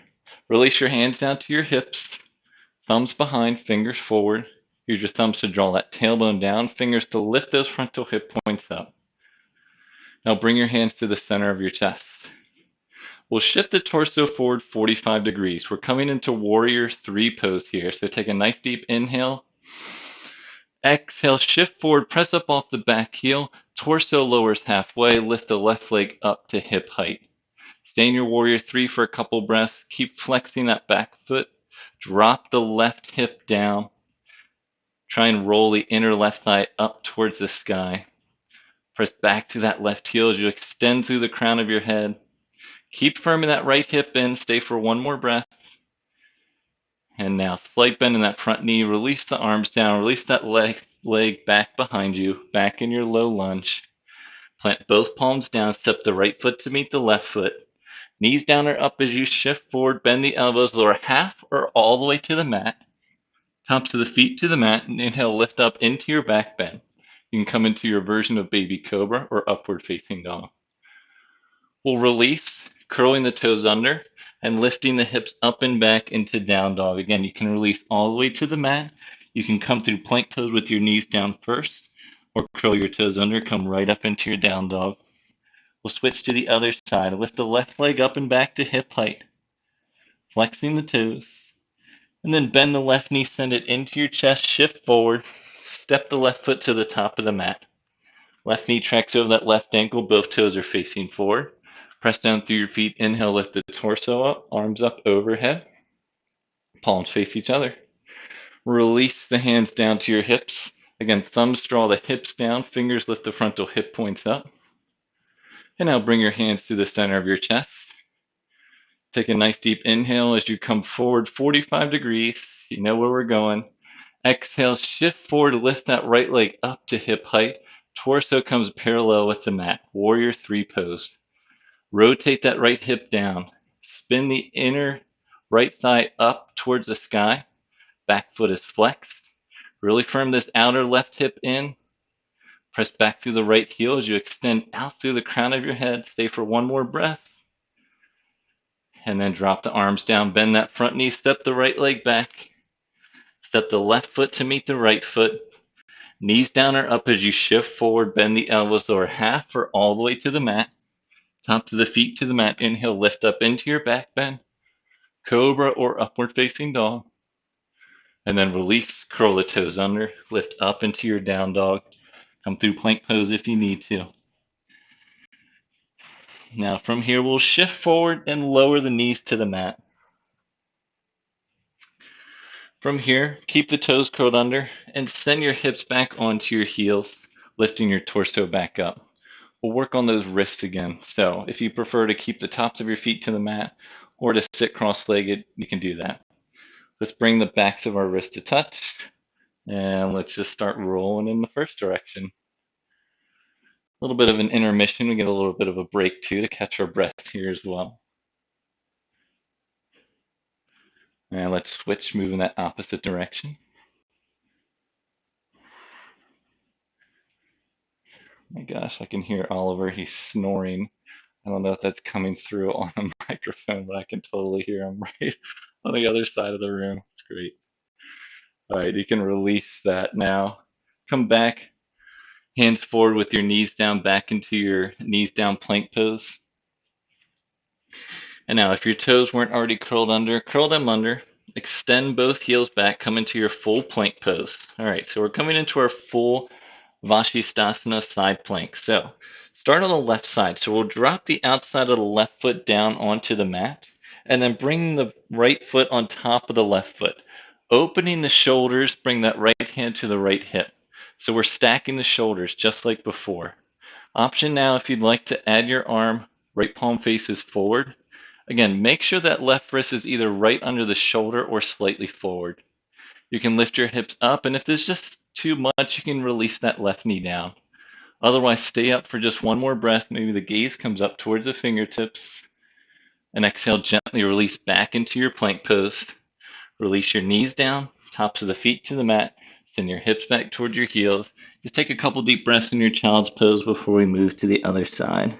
Release your hands down to your hips. Thumbs behind, fingers forward. Use your thumbs to draw that tailbone down, fingers to lift those frontal hip points up. Now bring your hands to the center of your chest. We'll shift the torso forward 45 degrees. We're coming into warrior 3 pose here. So take a nice deep inhale. Exhale, shift forward, press up off the back heel. Torso lowers halfway. Lift the left leg up to hip height. Stay in your warrior 3 for a couple breaths. Keep flexing that back foot. Drop the left hip down. Try and roll the inner left thigh up towards the sky. Press back to that left heel as you extend through the crown of your head. Keep firm in that right hip in. Stay for one more breath. And now slight bend in that front knee. Release the arms down. Release that leg back behind you. Back in your low lunge. Plant both palms down. Step the right foot to meet the left foot. Knees down or up as you shift forward. Bend the elbows. Lower half or all the way to the mat. Tops of the feet to the mat. And inhale, lift up into your back bend. You can come into your version of baby cobra or upward facing dog. We'll release, curling the toes under and lifting the hips up and back into down dog. Again, you can release all the way to the mat. You can come through plank pose with your knees down first, Or curl your toes under, come right up into your down dog. We'll switch to the other side. Lift the left leg up and back to hip height, flexing the toes. And then bend the left knee, send it into your chest, shift forward. Step the left foot to the top of the mat. Left knee tracks over that left ankle, both toes are facing forward. Press down through your feet, inhale, lift the torso up, arms up overhead. Palms face each other. Release the hands down to your hips. Again, thumbs draw the hips down, fingers lift the frontal hip points up. And now bring your hands to the center of your chest. Take a nice deep inhale as you come forward 45 degrees. You know where we're going. Exhale, shift forward, lift that right leg up to hip height. Torso comes parallel with the mat. Warrior 3 pose. Rotate that right hip down. Spin the inner right thigh up towards the sky. Back foot is flexed. Really firm this outer left hip in. Press back through the right heel as you extend out through the crown of your head. Stay for one more breath. And then drop the arms down. Bend that front knee. Step the right leg back. Step the left foot to meet the right foot. Knees down or up as you shift forward. Bend the elbows lower half or all the way to the mat. Top of the feet to the mat. Inhale, lift up into your back bend. Cobra or upward facing dog. And then release, curl the toes under. Lift up into your down dog. Come through plank pose if you need to. Now from here, we'll shift forward and lower the knees to the mat. From here, keep the toes curled under and send your hips back onto your heels, lifting your torso back up. We'll work on those wrists again. So if you prefer to keep the tops of your feet to the mat or to sit cross-legged, you can do that. Let's bring the backs of our wrists to touch, and let's just start rolling in the first direction. A little bit of an intermission. We get a little bit of a break too to catch our breath here as well. And let's switch, move in that opposite direction. My gosh, I can hear Oliver. He's snoring. I don't know if that's coming through on the microphone, but I can totally hear him right on the other side of the room. It's great. All right, you can release that now. Come back, hands forward with your knees down, back into your knees down plank pose. And now if your toes weren't already curled under, curl them under. Extend both heels back, come into your full plank pose. All right, so we're coming into our full Vasisthasana side plank. So start on the left side. So we'll drop the outside of the left foot down onto the mat and then bring the right foot on top of the left foot. Opening the shoulders, bring that right hand to the right hip. So we're stacking the shoulders just like before. Option now if you'd like to add your arm, right palm faces forward. Again, make sure that left wrist is either right under the shoulder or slightly forward. You can lift your hips up, and if there's just too much, you can release that left knee down. Otherwise, stay up for just one more breath. Maybe the gaze comes up towards the fingertips. And exhale, gently release back into your plank pose. Release your knees down, tops of the feet to the mat. Send your hips back towards your heels. Just take a couple deep breaths in your child's pose before we move to the other side.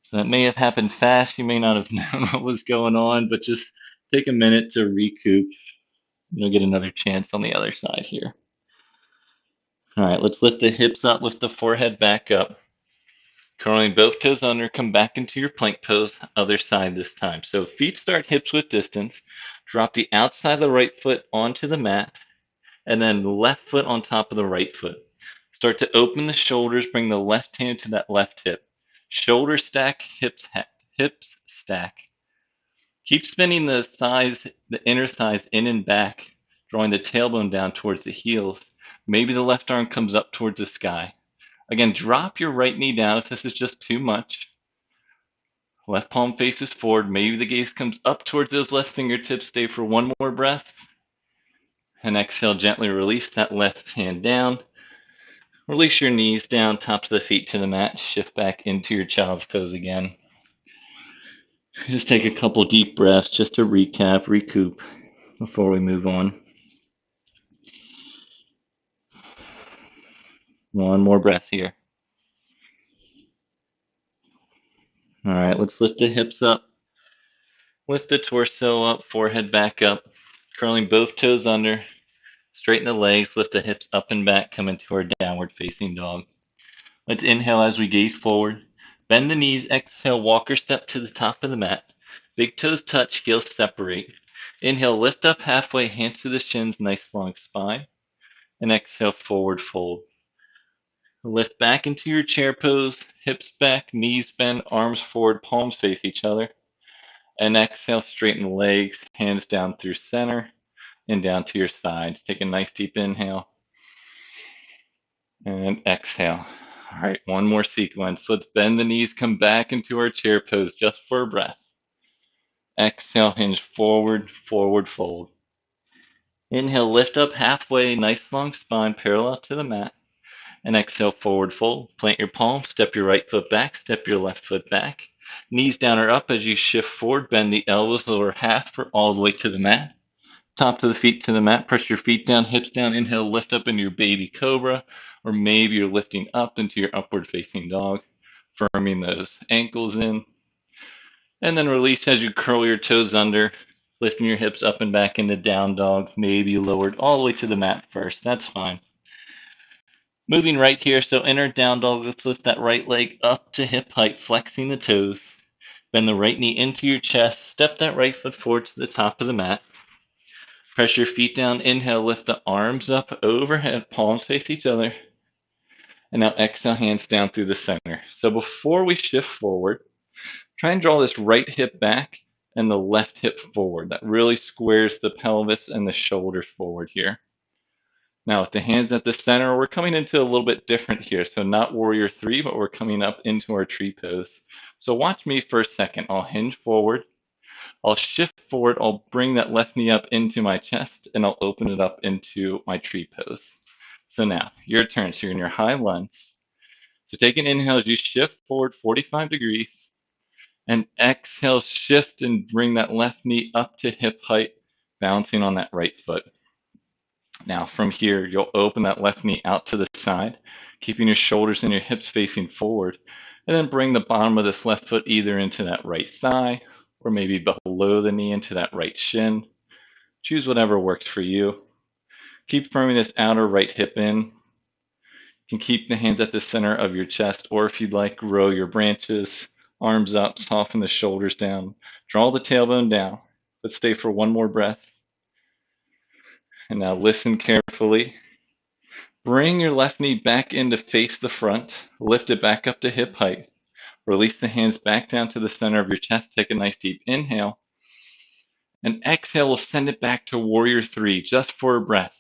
So that may have happened fast. You may not have known what was going on, but just take a minute to recoup. You'll get another chance on the other side here. All right, let's lift the hips up, lift the forehead back up. Curling both toes under, come back into your plank pose, other side this time. So feet start hips width distance. Drop the outside of the right foot onto the mat, and then left foot on top of the right foot. Start to open the shoulders, bring the left hand to that left hip. Shoulder stack, hips stack. Keep spinning the thighs, the inner thighs in and back, drawing the tailbone down towards the heels. Maybe the left arm comes up towards the sky. Again, drop your right knee down if this is just too much. Left palm faces forward. Maybe the gaze comes up towards those left fingertips. Stay for one more breath. And exhale, gently release that left hand down. Release your knees down, tops of the feet to the mat. Shift back into your child's pose again. Just take a couple deep breaths just to recap, recoup before we move on. One more breath here. All right, let's lift the hips up. Lift the torso up, forehead back up. Curling both toes under. Straighten the legs, lift the hips up and back, come into our downward facing dog. Let's inhale as we gaze forward. Bend the knees, exhale, walker step to the top of the mat. Big toes touch, heels separate. Inhale, lift up halfway, hands to the shins, nice long spine. And exhale, forward fold. Lift back into your chair pose, hips back, knees bend, arms forward, palms face each other. And exhale, straighten the legs, hands down through center and down to your sides. Take a nice deep inhale and exhale. All right, one more sequence. Let's bend the knees, come back into our chair pose just for a breath. Exhale, hinge forward, forward fold. Inhale, lift up halfway, nice long spine, parallel to the mat. And exhale, forward fold. Plant your palms, step your right foot back, step your left foot back. Knees down or up as you shift forward, bend the elbows, lower half for all the way to the mat. Tops of the feet to the mat, press your feet down, hips down, inhale, lift up into your baby cobra, or maybe you're lifting up into your upward facing dog, firming those ankles in. And then release as you curl your toes under, lifting your hips up and back into down dog, maybe lowered all the way to the mat first, that's fine. Moving right here, so in our down dog, let's lift that right leg up to hip height, flexing the toes. Bend the right knee into your chest, step that right foot forward to the top of the mat. Press your feet down, inhale, lift the arms up overhead, palms face each other. And now exhale, hands down through the center. So before we shift forward, try and draw this right hip back and the left hip forward. That really squares the pelvis and the shoulders forward here. Now with the hands at the center, we're coming into a little bit different here. So not warrior three, but we're coming up into our tree pose. So watch me for a second. I'll hinge forward. I'll shift forward. I'll bring that left knee up into my chest and I'll open it up into my tree pose. So now your turn. So you're in your high lunge. So take an inhale as you shift forward 45 degrees and exhale, shift and bring that left knee up to hip height, bouncing on that right foot. Now from here, you'll open that left knee out to the side, keeping your shoulders and your hips facing forward, and then bring the bottom of this left foot either into that right thigh or maybe below the knee into that right shin. Choose whatever works for you. Keep firming this outer right hip in. You can keep the hands at the center of your chest, or if you'd like, grow your branches, arms up, soften the shoulders down, draw the tailbone down. Let's stay for one more breath. And now listen carefully. Bring your left knee back in to face the front. Lift it back up to hip height. Release the hands back down to the center of your chest. Take a nice deep inhale. And exhale, we'll send it back to warrior three, just for a breath.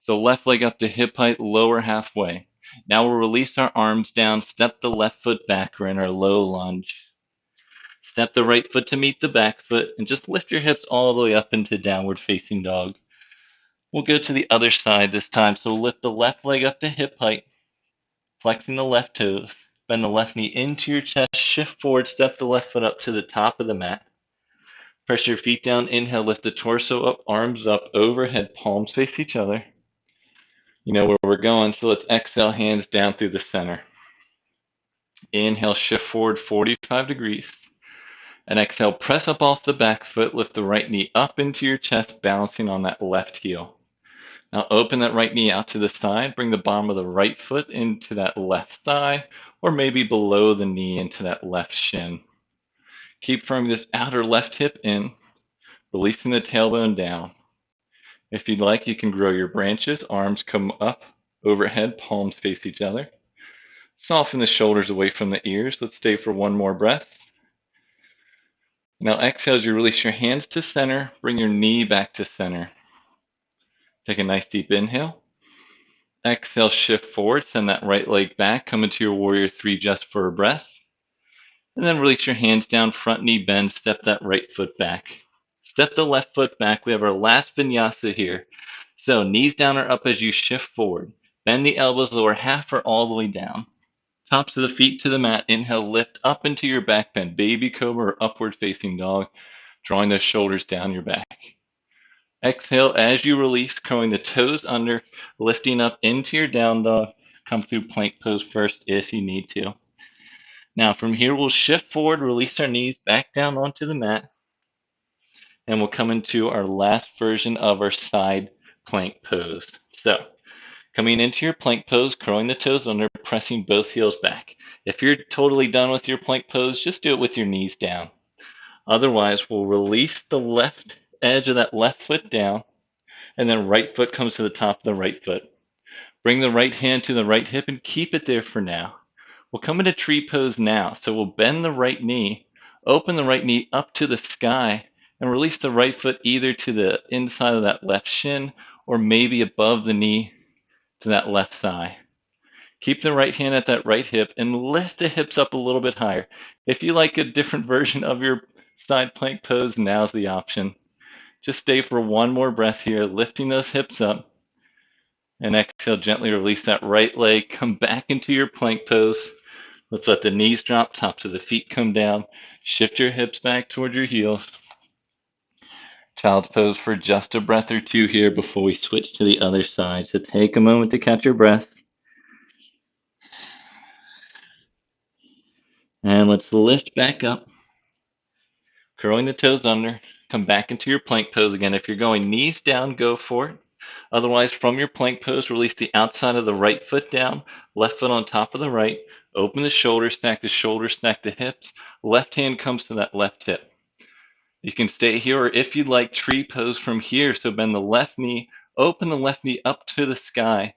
So left leg up to hip height, lower halfway. Now we'll release our arms down, step the left foot back. We're in our low lunge. Step the right foot to meet the back foot, and just lift your hips all the way up into downward facing dog. We'll go to the other side this time. So lift the left leg up to hip height, flexing the left toes. Bend the left knee into your chest, shift forward, step the left foot up to the top of the mat. Press your feet down, inhale, lift the torso up, arms up, overhead, palms face each other. You know where we're going, so let's exhale, hands down through the center. Inhale, shift forward 45 degrees. And exhale, press up off the back foot, lift the right knee up into your chest, balancing on that left heel. Now open that right knee out to the side, bring the bottom of the right foot into that left thigh, or maybe below the knee into that left shin. Keep firming this outer left hip in, releasing the tailbone down. If you'd like, you can grow your branches, arms come up, overhead, palms face each other. Soften the shoulders away from the ears. Let's stay for one more breath. Now exhale as you release your hands to center, bring your knee back to center. Take a nice deep inhale. Exhale, shift forward, send that right leg back, come into your warrior three just for a breath. And then release your hands down, front knee bend, step that right foot back. Step the left foot back. We have our last vinyasa here. So knees down or up as you shift forward. Bend the elbows, lower half or all the way down. Tops of the feet to the mat. Inhale, lift up into your back bend, baby cobra or upward facing dog, drawing those shoulders down your back. Exhale as you release, curling the toes under, lifting up into your down dog. Come through plank pose first if you need to. Now from here, we'll shift forward, release our knees back down onto the mat, and we'll come into our last version of our side plank pose. So, coming into your plank pose, curling the toes under, pressing both heels back. If you're totally done with your plank pose, just do it with your knees down. Otherwise, we'll release the left edge of that left foot down, and then right foot comes to the top of the right foot. Bring the right hand to the right hip and keep it there for now. We'll come into tree pose now. So we'll bend the right knee, open the right knee up to the sky, and release the right foot either to the inside of that left shin or maybe above the knee to that left thigh. Keep the right hand at that right hip and lift the hips up a little bit higher. If you like a different version of your side plank pose, now's the option. Just stay for one more breath here, lifting those hips up. And exhale, gently release that right leg. Come back into your plank pose. Let's let the knees drop, tops of the feet come down. Shift your hips back towards your heels. Child's pose for just a breath or two here before we switch to the other side. So take a moment to catch your breath. And let's lift back up. Curling the toes under. Come back into your plank pose again. If you're going knees down, go for it. Otherwise, from your plank pose, release the outside of the right foot down, left foot on top of the right. Open the shoulders, stack the hips. Left hand comes to that left hip. You can stay here, or if you'd like, tree pose from here. So bend the left knee, open the left knee up to the sky.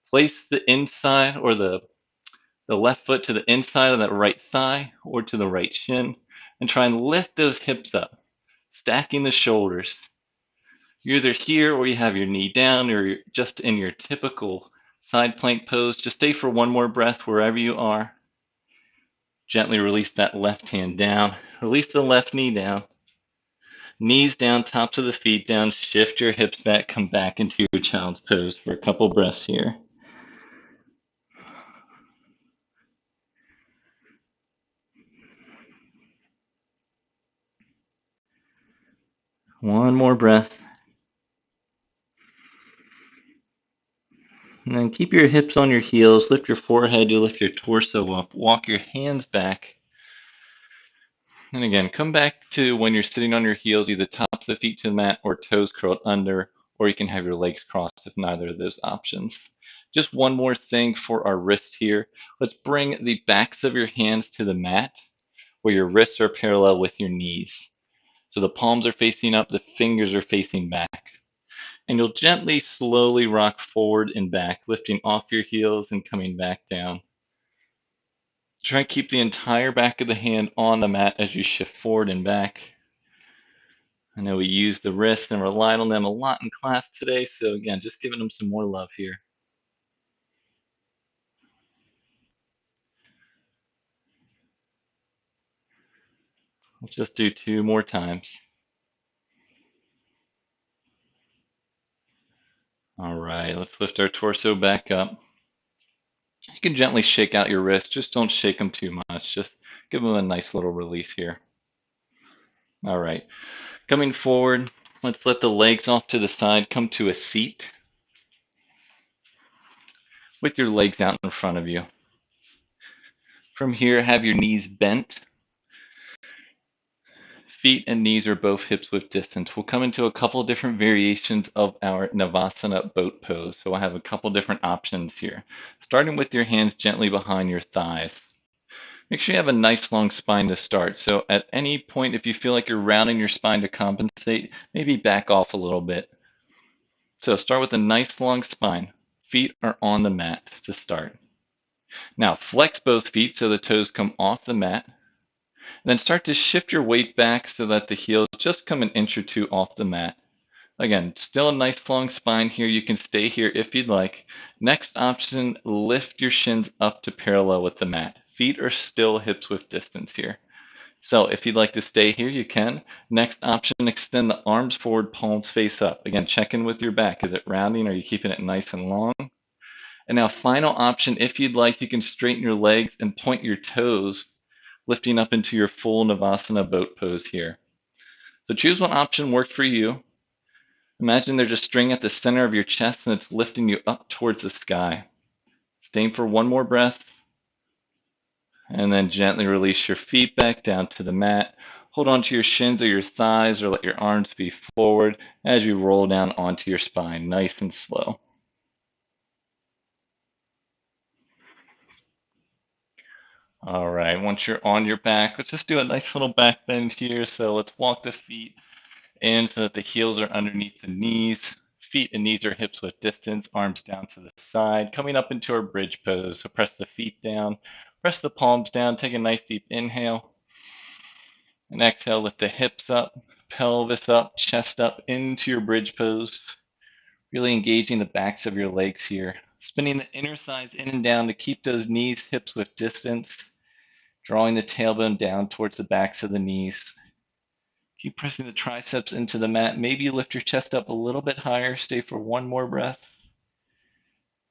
Place the inside or the left foot to the inside of that right thigh or to the right shin, and try and lift those hips up, stacking the shoulders. You're either here or you have your knee down or you're just in your typical side plank pose. Just stay for one more breath wherever you are. Gently release that left hand down. Release the left knee down. Knees down, tops of the feet down. Shift your hips back. Come back into your child's pose for a couple breaths here. One more breath. And then keep your hips on your heels. Lift your forehead. You lift your torso up. Walk your hands back. And again, come back to when you're sitting on your heels, either tops of the feet to the mat or toes curled under, or you can have your legs crossed if neither of those options. Just one more thing for our wrist here. Let's bring the backs of your hands to the mat where your wrists are parallel with your knees. So the palms are facing up, the fingers are facing back. And you'll gently, slowly rock forward and back, lifting off your heels and coming back down. Try and keep the entire back of the hand on the mat as you shift forward and back. I know we used the wrists and relied on them a lot in class today, so again, just giving them some more love here. Let's just do 2 more times. All right, let's lift our torso back up. You can gently shake out your wrists, just don't shake them too much. Just give them a nice little release here. All right, coming forward, let's let the legs off to the side, come to a seat with your legs out in front of you. From here, have your knees bent. Feet and knees are both hips width distance. We'll come into a couple different variations of our Navasana boat pose. So I have a couple different options here. Starting with your hands gently behind your thighs. Make sure you have a nice long spine to start. So at any point, if you feel like you're rounding your spine to compensate, maybe back off a little bit. So start with a nice long spine. Feet are on the mat to start. Now flex both feet so the toes come off the mat. Then start to shift your weight back so that the heels just come an inch or two off the mat. Again, still a nice long spine here. You can stay here if you'd like. Next option, lift your shins up to parallel with the mat. Feet are still hips width distance here. So if you'd like to stay here, you can. Next option, extend the arms forward, palms face up. Again, check in with your back. Is it rounding? Are you keeping it nice and long? And now final option, if you'd like, you can straighten your legs and point your toes, lifting up into your full Navasana boat pose here. So choose one option worked for you. Imagine there's a string at the center of your chest and it's lifting you up towards the sky. Staying for one more breath. And then gently release your feet back down to the mat. Hold on to your shins or your thighs or let your arms be forward as you roll down onto your spine, nice and slow. All right, once you're on your back, let's just do a nice little back bend here. So let's walk the feet in so that the heels are underneath the knees. Feet and knees are hips width distance, arms down to the side, coming up into our bridge pose. So press the feet down, press the palms down, take a nice deep inhale. And exhale, lift the hips up, pelvis up, chest up into your bridge pose. Really engaging the backs of your legs here. Spinning the inner thighs in and down to keep those knees hips width distance. Drawing the tailbone down towards the backs of the knees. Keep pressing the triceps into the mat. Maybe you lift your chest up a little bit higher. Stay for one more breath.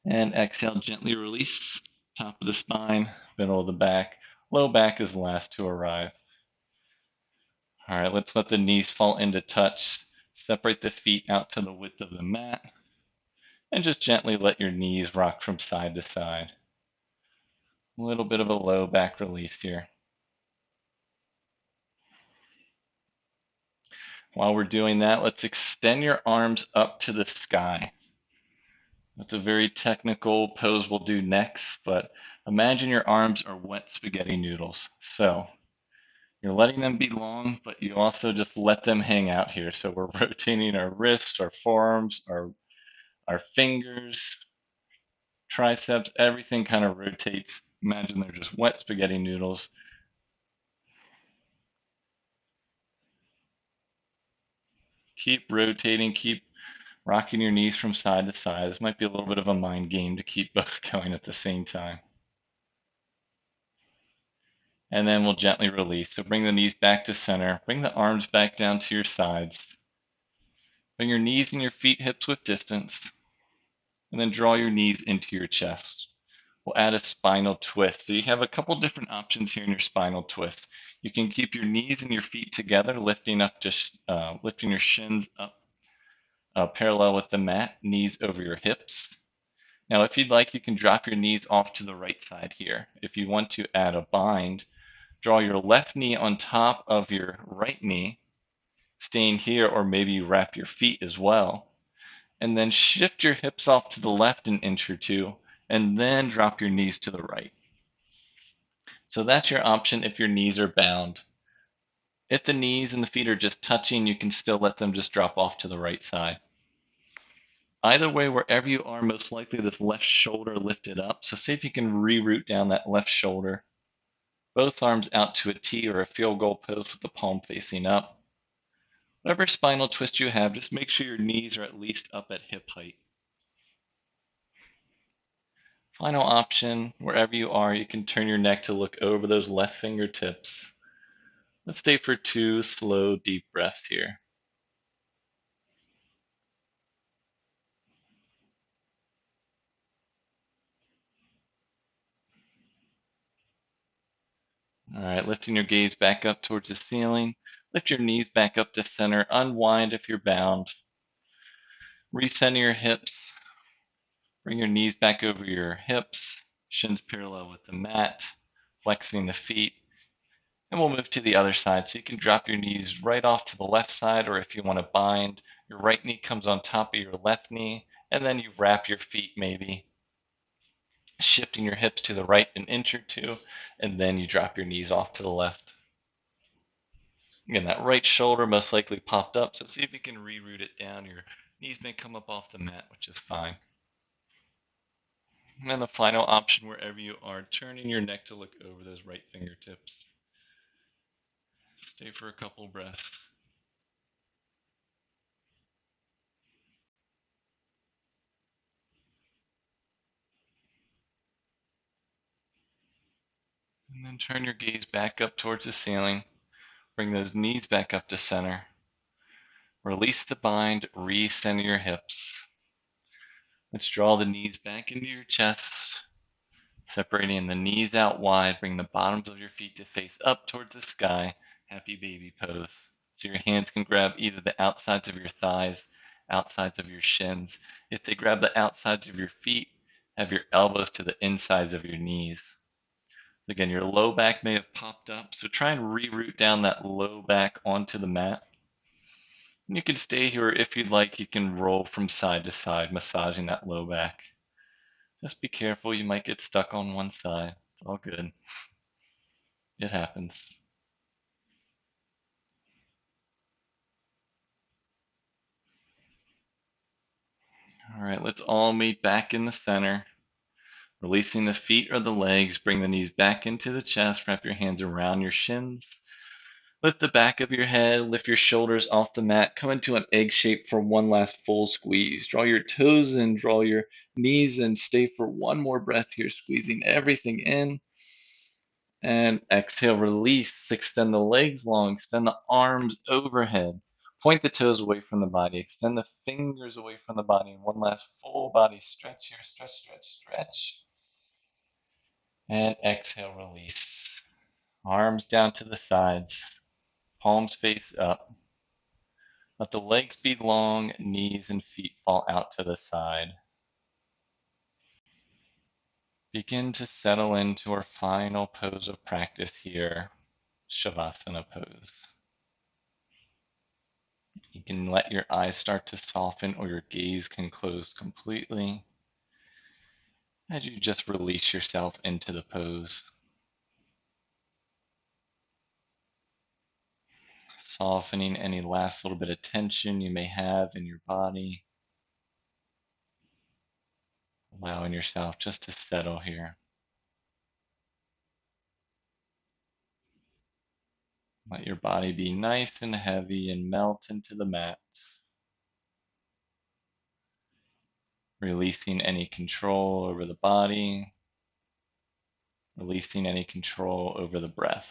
And exhale, gently release. Top of the spine, middle of the back. Low back is last to arrive. All right, let's let the knees fall into touch. Separate the feet out to the width of the mat. And just gently let your knees rock from side to side. A little bit of a low back release here. While we're doing that, let's extend your arms up to the sky. That's a very technical pose we'll do next, but imagine your arms are wet spaghetti noodles. So you're letting them be long, but you also just let them hang out here. So we're rotating our wrists, our forearms, our fingers, triceps, everything kind of rotates. Imagine they're just wet spaghetti noodles. Keep rotating, keep rocking your knees from side to side. This might be a little bit of a mind game to keep both going at the same time. And then we'll gently release. So bring the knees back to center. Bring the arms back down to your sides. Bring your knees and your feet hips width distance. And then draw your knees into your chest. We'll add a spinal twist. So you have a couple different options here in your spinal twist. You can keep your knees and your feet together, lifting up, just lifting your shins up parallel with the mat, knees over your hips. Now, if you'd like, you can drop your knees off to the right side here. If you want to add a bind, draw your left knee on top of your right knee, staying here, or maybe you wrap your feet as well. And then shift your hips off to the left an inch or two, and then drop your knees to the right. So that's your option if your knees are bound. If the knees and the feet are just touching, you can still let them just drop off to the right side. Either way, wherever you are, most likely this left shoulder lifted up. So see if you can re-root down that left shoulder. Both arms out to a T or a field goal pose with the palm facing up. Whatever spinal twist you have, just make sure your knees are at least up at hip height. Final option, wherever you are, you can turn your neck to look over those left fingertips. Let's stay for 2 slow, deep breaths here. All right, lifting your gaze back up towards the ceiling. Lift your knees back up to center. Unwind if you're bound. Recenter your hips. Bring your knees back over your hips. Shins parallel with the mat. Flexing the feet. And we'll move to the other side. So you can drop your knees right off to the left side, or if you want to bind, your right knee comes on top of your left knee, and then you wrap your feet maybe, shifting your hips to the right an inch or two, and then you drop your knees off to the left. Again, that right shoulder most likely popped up, so see if you can reroute it down. Your knees may come up off the mat, which is fine. And then the final option, wherever you are, turning your neck to look over those right fingertips. Stay for a couple breaths. And then turn your gaze back up towards the ceiling. Bring those knees back up to center. Release the bind, recenter your hips. Let's draw the knees back into your chest. Separating the knees out wide, bring the bottoms of your feet to face up towards the sky. Happy baby pose. So your hands can grab either the outsides of your thighs, outsides of your shins. If they grab the outsides of your feet, have your elbows to the insides of your knees. Again, your low back may have popped up, so try and reroute down that low back onto the mat. And you can stay here, if you'd like, you can roll from side to side, massaging that low back. Just be careful, you might get stuck on one side. It's all good. It happens. All right, let's all meet back in the center. Releasing the feet or the legs, bring the knees back into the chest, wrap your hands around your shins. Lift the back of your head, lift your shoulders off the mat, come into an egg shape for one last full squeeze. Draw your toes in, draw your knees in, stay for one more breath here, squeezing everything in. And exhale, release, extend the legs long, extend the arms overhead. Point the toes away from the body, extend the fingers away from the body. And one last full body stretch here, stretch, stretch, stretch. And exhale, release. Arms down to the sides, palms face up. Let the legs be long, knees and feet fall out to the side. Begin to settle into our final pose of practice here, Shavasana pose. You can let your eyes start to soften or your gaze can close completely as you just release yourself into the pose. Softening any last little bit of tension you may have in your body. Allowing yourself just to settle here. Let your body be nice and heavy and melt into the mat. Releasing any control over the body. Releasing any control over the breath.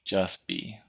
Just be.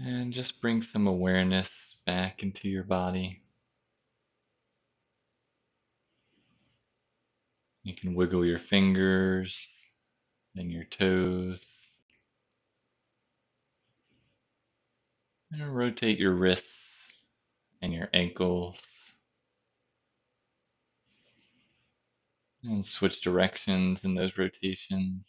And just bring some awareness back into your body. You can wiggle your fingers and your toes. And rotate your wrists and your ankles. And switch directions in those rotations.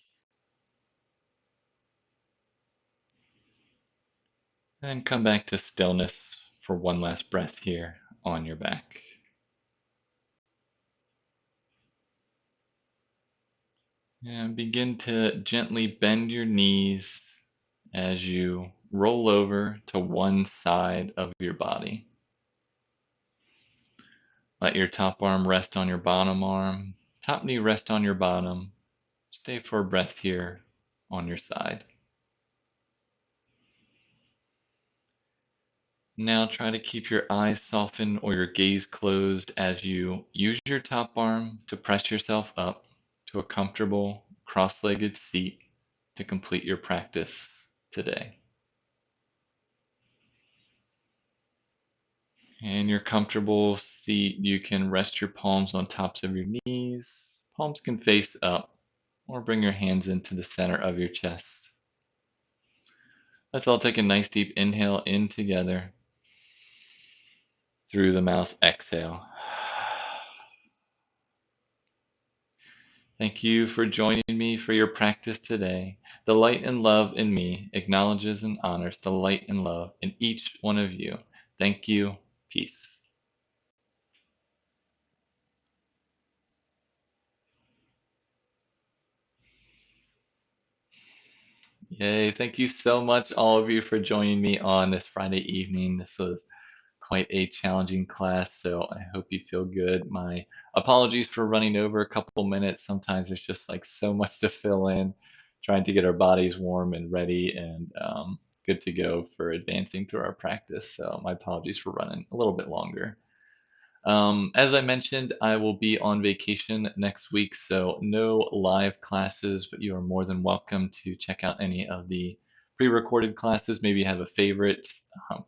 And come back to stillness for one last breath here on your back. And begin to gently bend your knees as you roll over to one side of your body. Let your top arm rest on your bottom arm, top knee rest on your bottom. Stay for a breath here on your side. Now try to keep your eyes softened or your gaze closed as you use your top arm to press yourself up to a comfortable cross-legged seat to complete your practice today. In your comfortable seat, you can rest your palms on tops of your knees. Palms can face up or bring your hands into the center of your chest. Let's all take a nice deep inhale in together. Through the mouth, exhale. Thank you for joining me for your practice today. The light and love in me acknowledges and honors the light and love in each one of you. Thank you. Peace. Yay. Thank you so much, all of you, for joining me on this Friday evening. This was quite a challenging class, so I hope you feel good. My apologies for running over a couple minutes. Sometimes there's just like so much to fill in, trying to get our bodies warm and ready and good to go for advancing through our practice. So my apologies for running a little bit longer. As I mentioned, I will be on vacation next week, so no live classes, but you are more than welcome to check out any of the pre-recorded classes. Maybe you have a favorite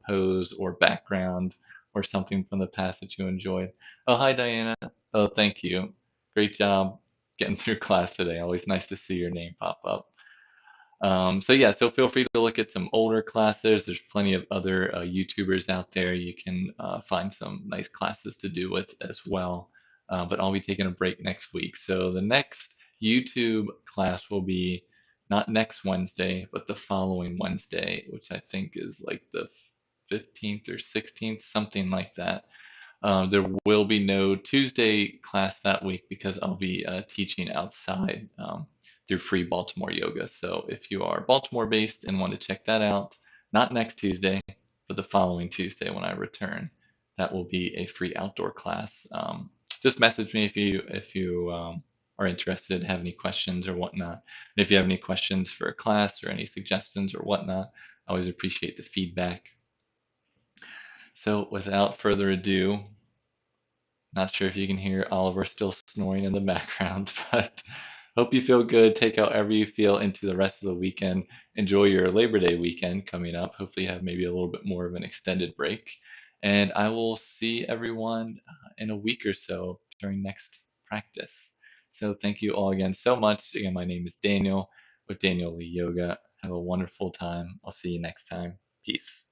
pose or background or something from the past that you enjoyed. Oh, hi, Diana. Oh, thank you. Great job getting through class today. Always nice to see your name pop up. So yeah, so feel free to look at some older classes. There's plenty of other YouTubers out there. You can find some nice classes to do with as well. But I'll be taking a break next week. So the next YouTube class will be not next Wednesday, but the following Wednesday, which I think is like the 15th or 16th, something like that. There will be no Tuesday class that week because I'll be teaching outside through Free Baltimore Yoga. So if you are Baltimore based and want to check that out, not next Tuesday, but the following Tuesday when I return, that will be a free outdoor class. Just message me if you are interested, have any questions or whatnot. And if you have any questions for a class or any suggestions or whatnot, I always appreciate the feedback. So without further ado, not sure if you can hear Oliver still snoring in the background, but hope you feel good. Take however you feel into the rest of the weekend. Enjoy your Labor Day weekend coming up. Hopefully, you have maybe a little bit more of an extended break. And I will see everyone in a week or so during next practice. So, thank you all again so much. Again, my name is Daniel with Daniel Lee Yoga. Have a wonderful time. I'll see you next time. Peace.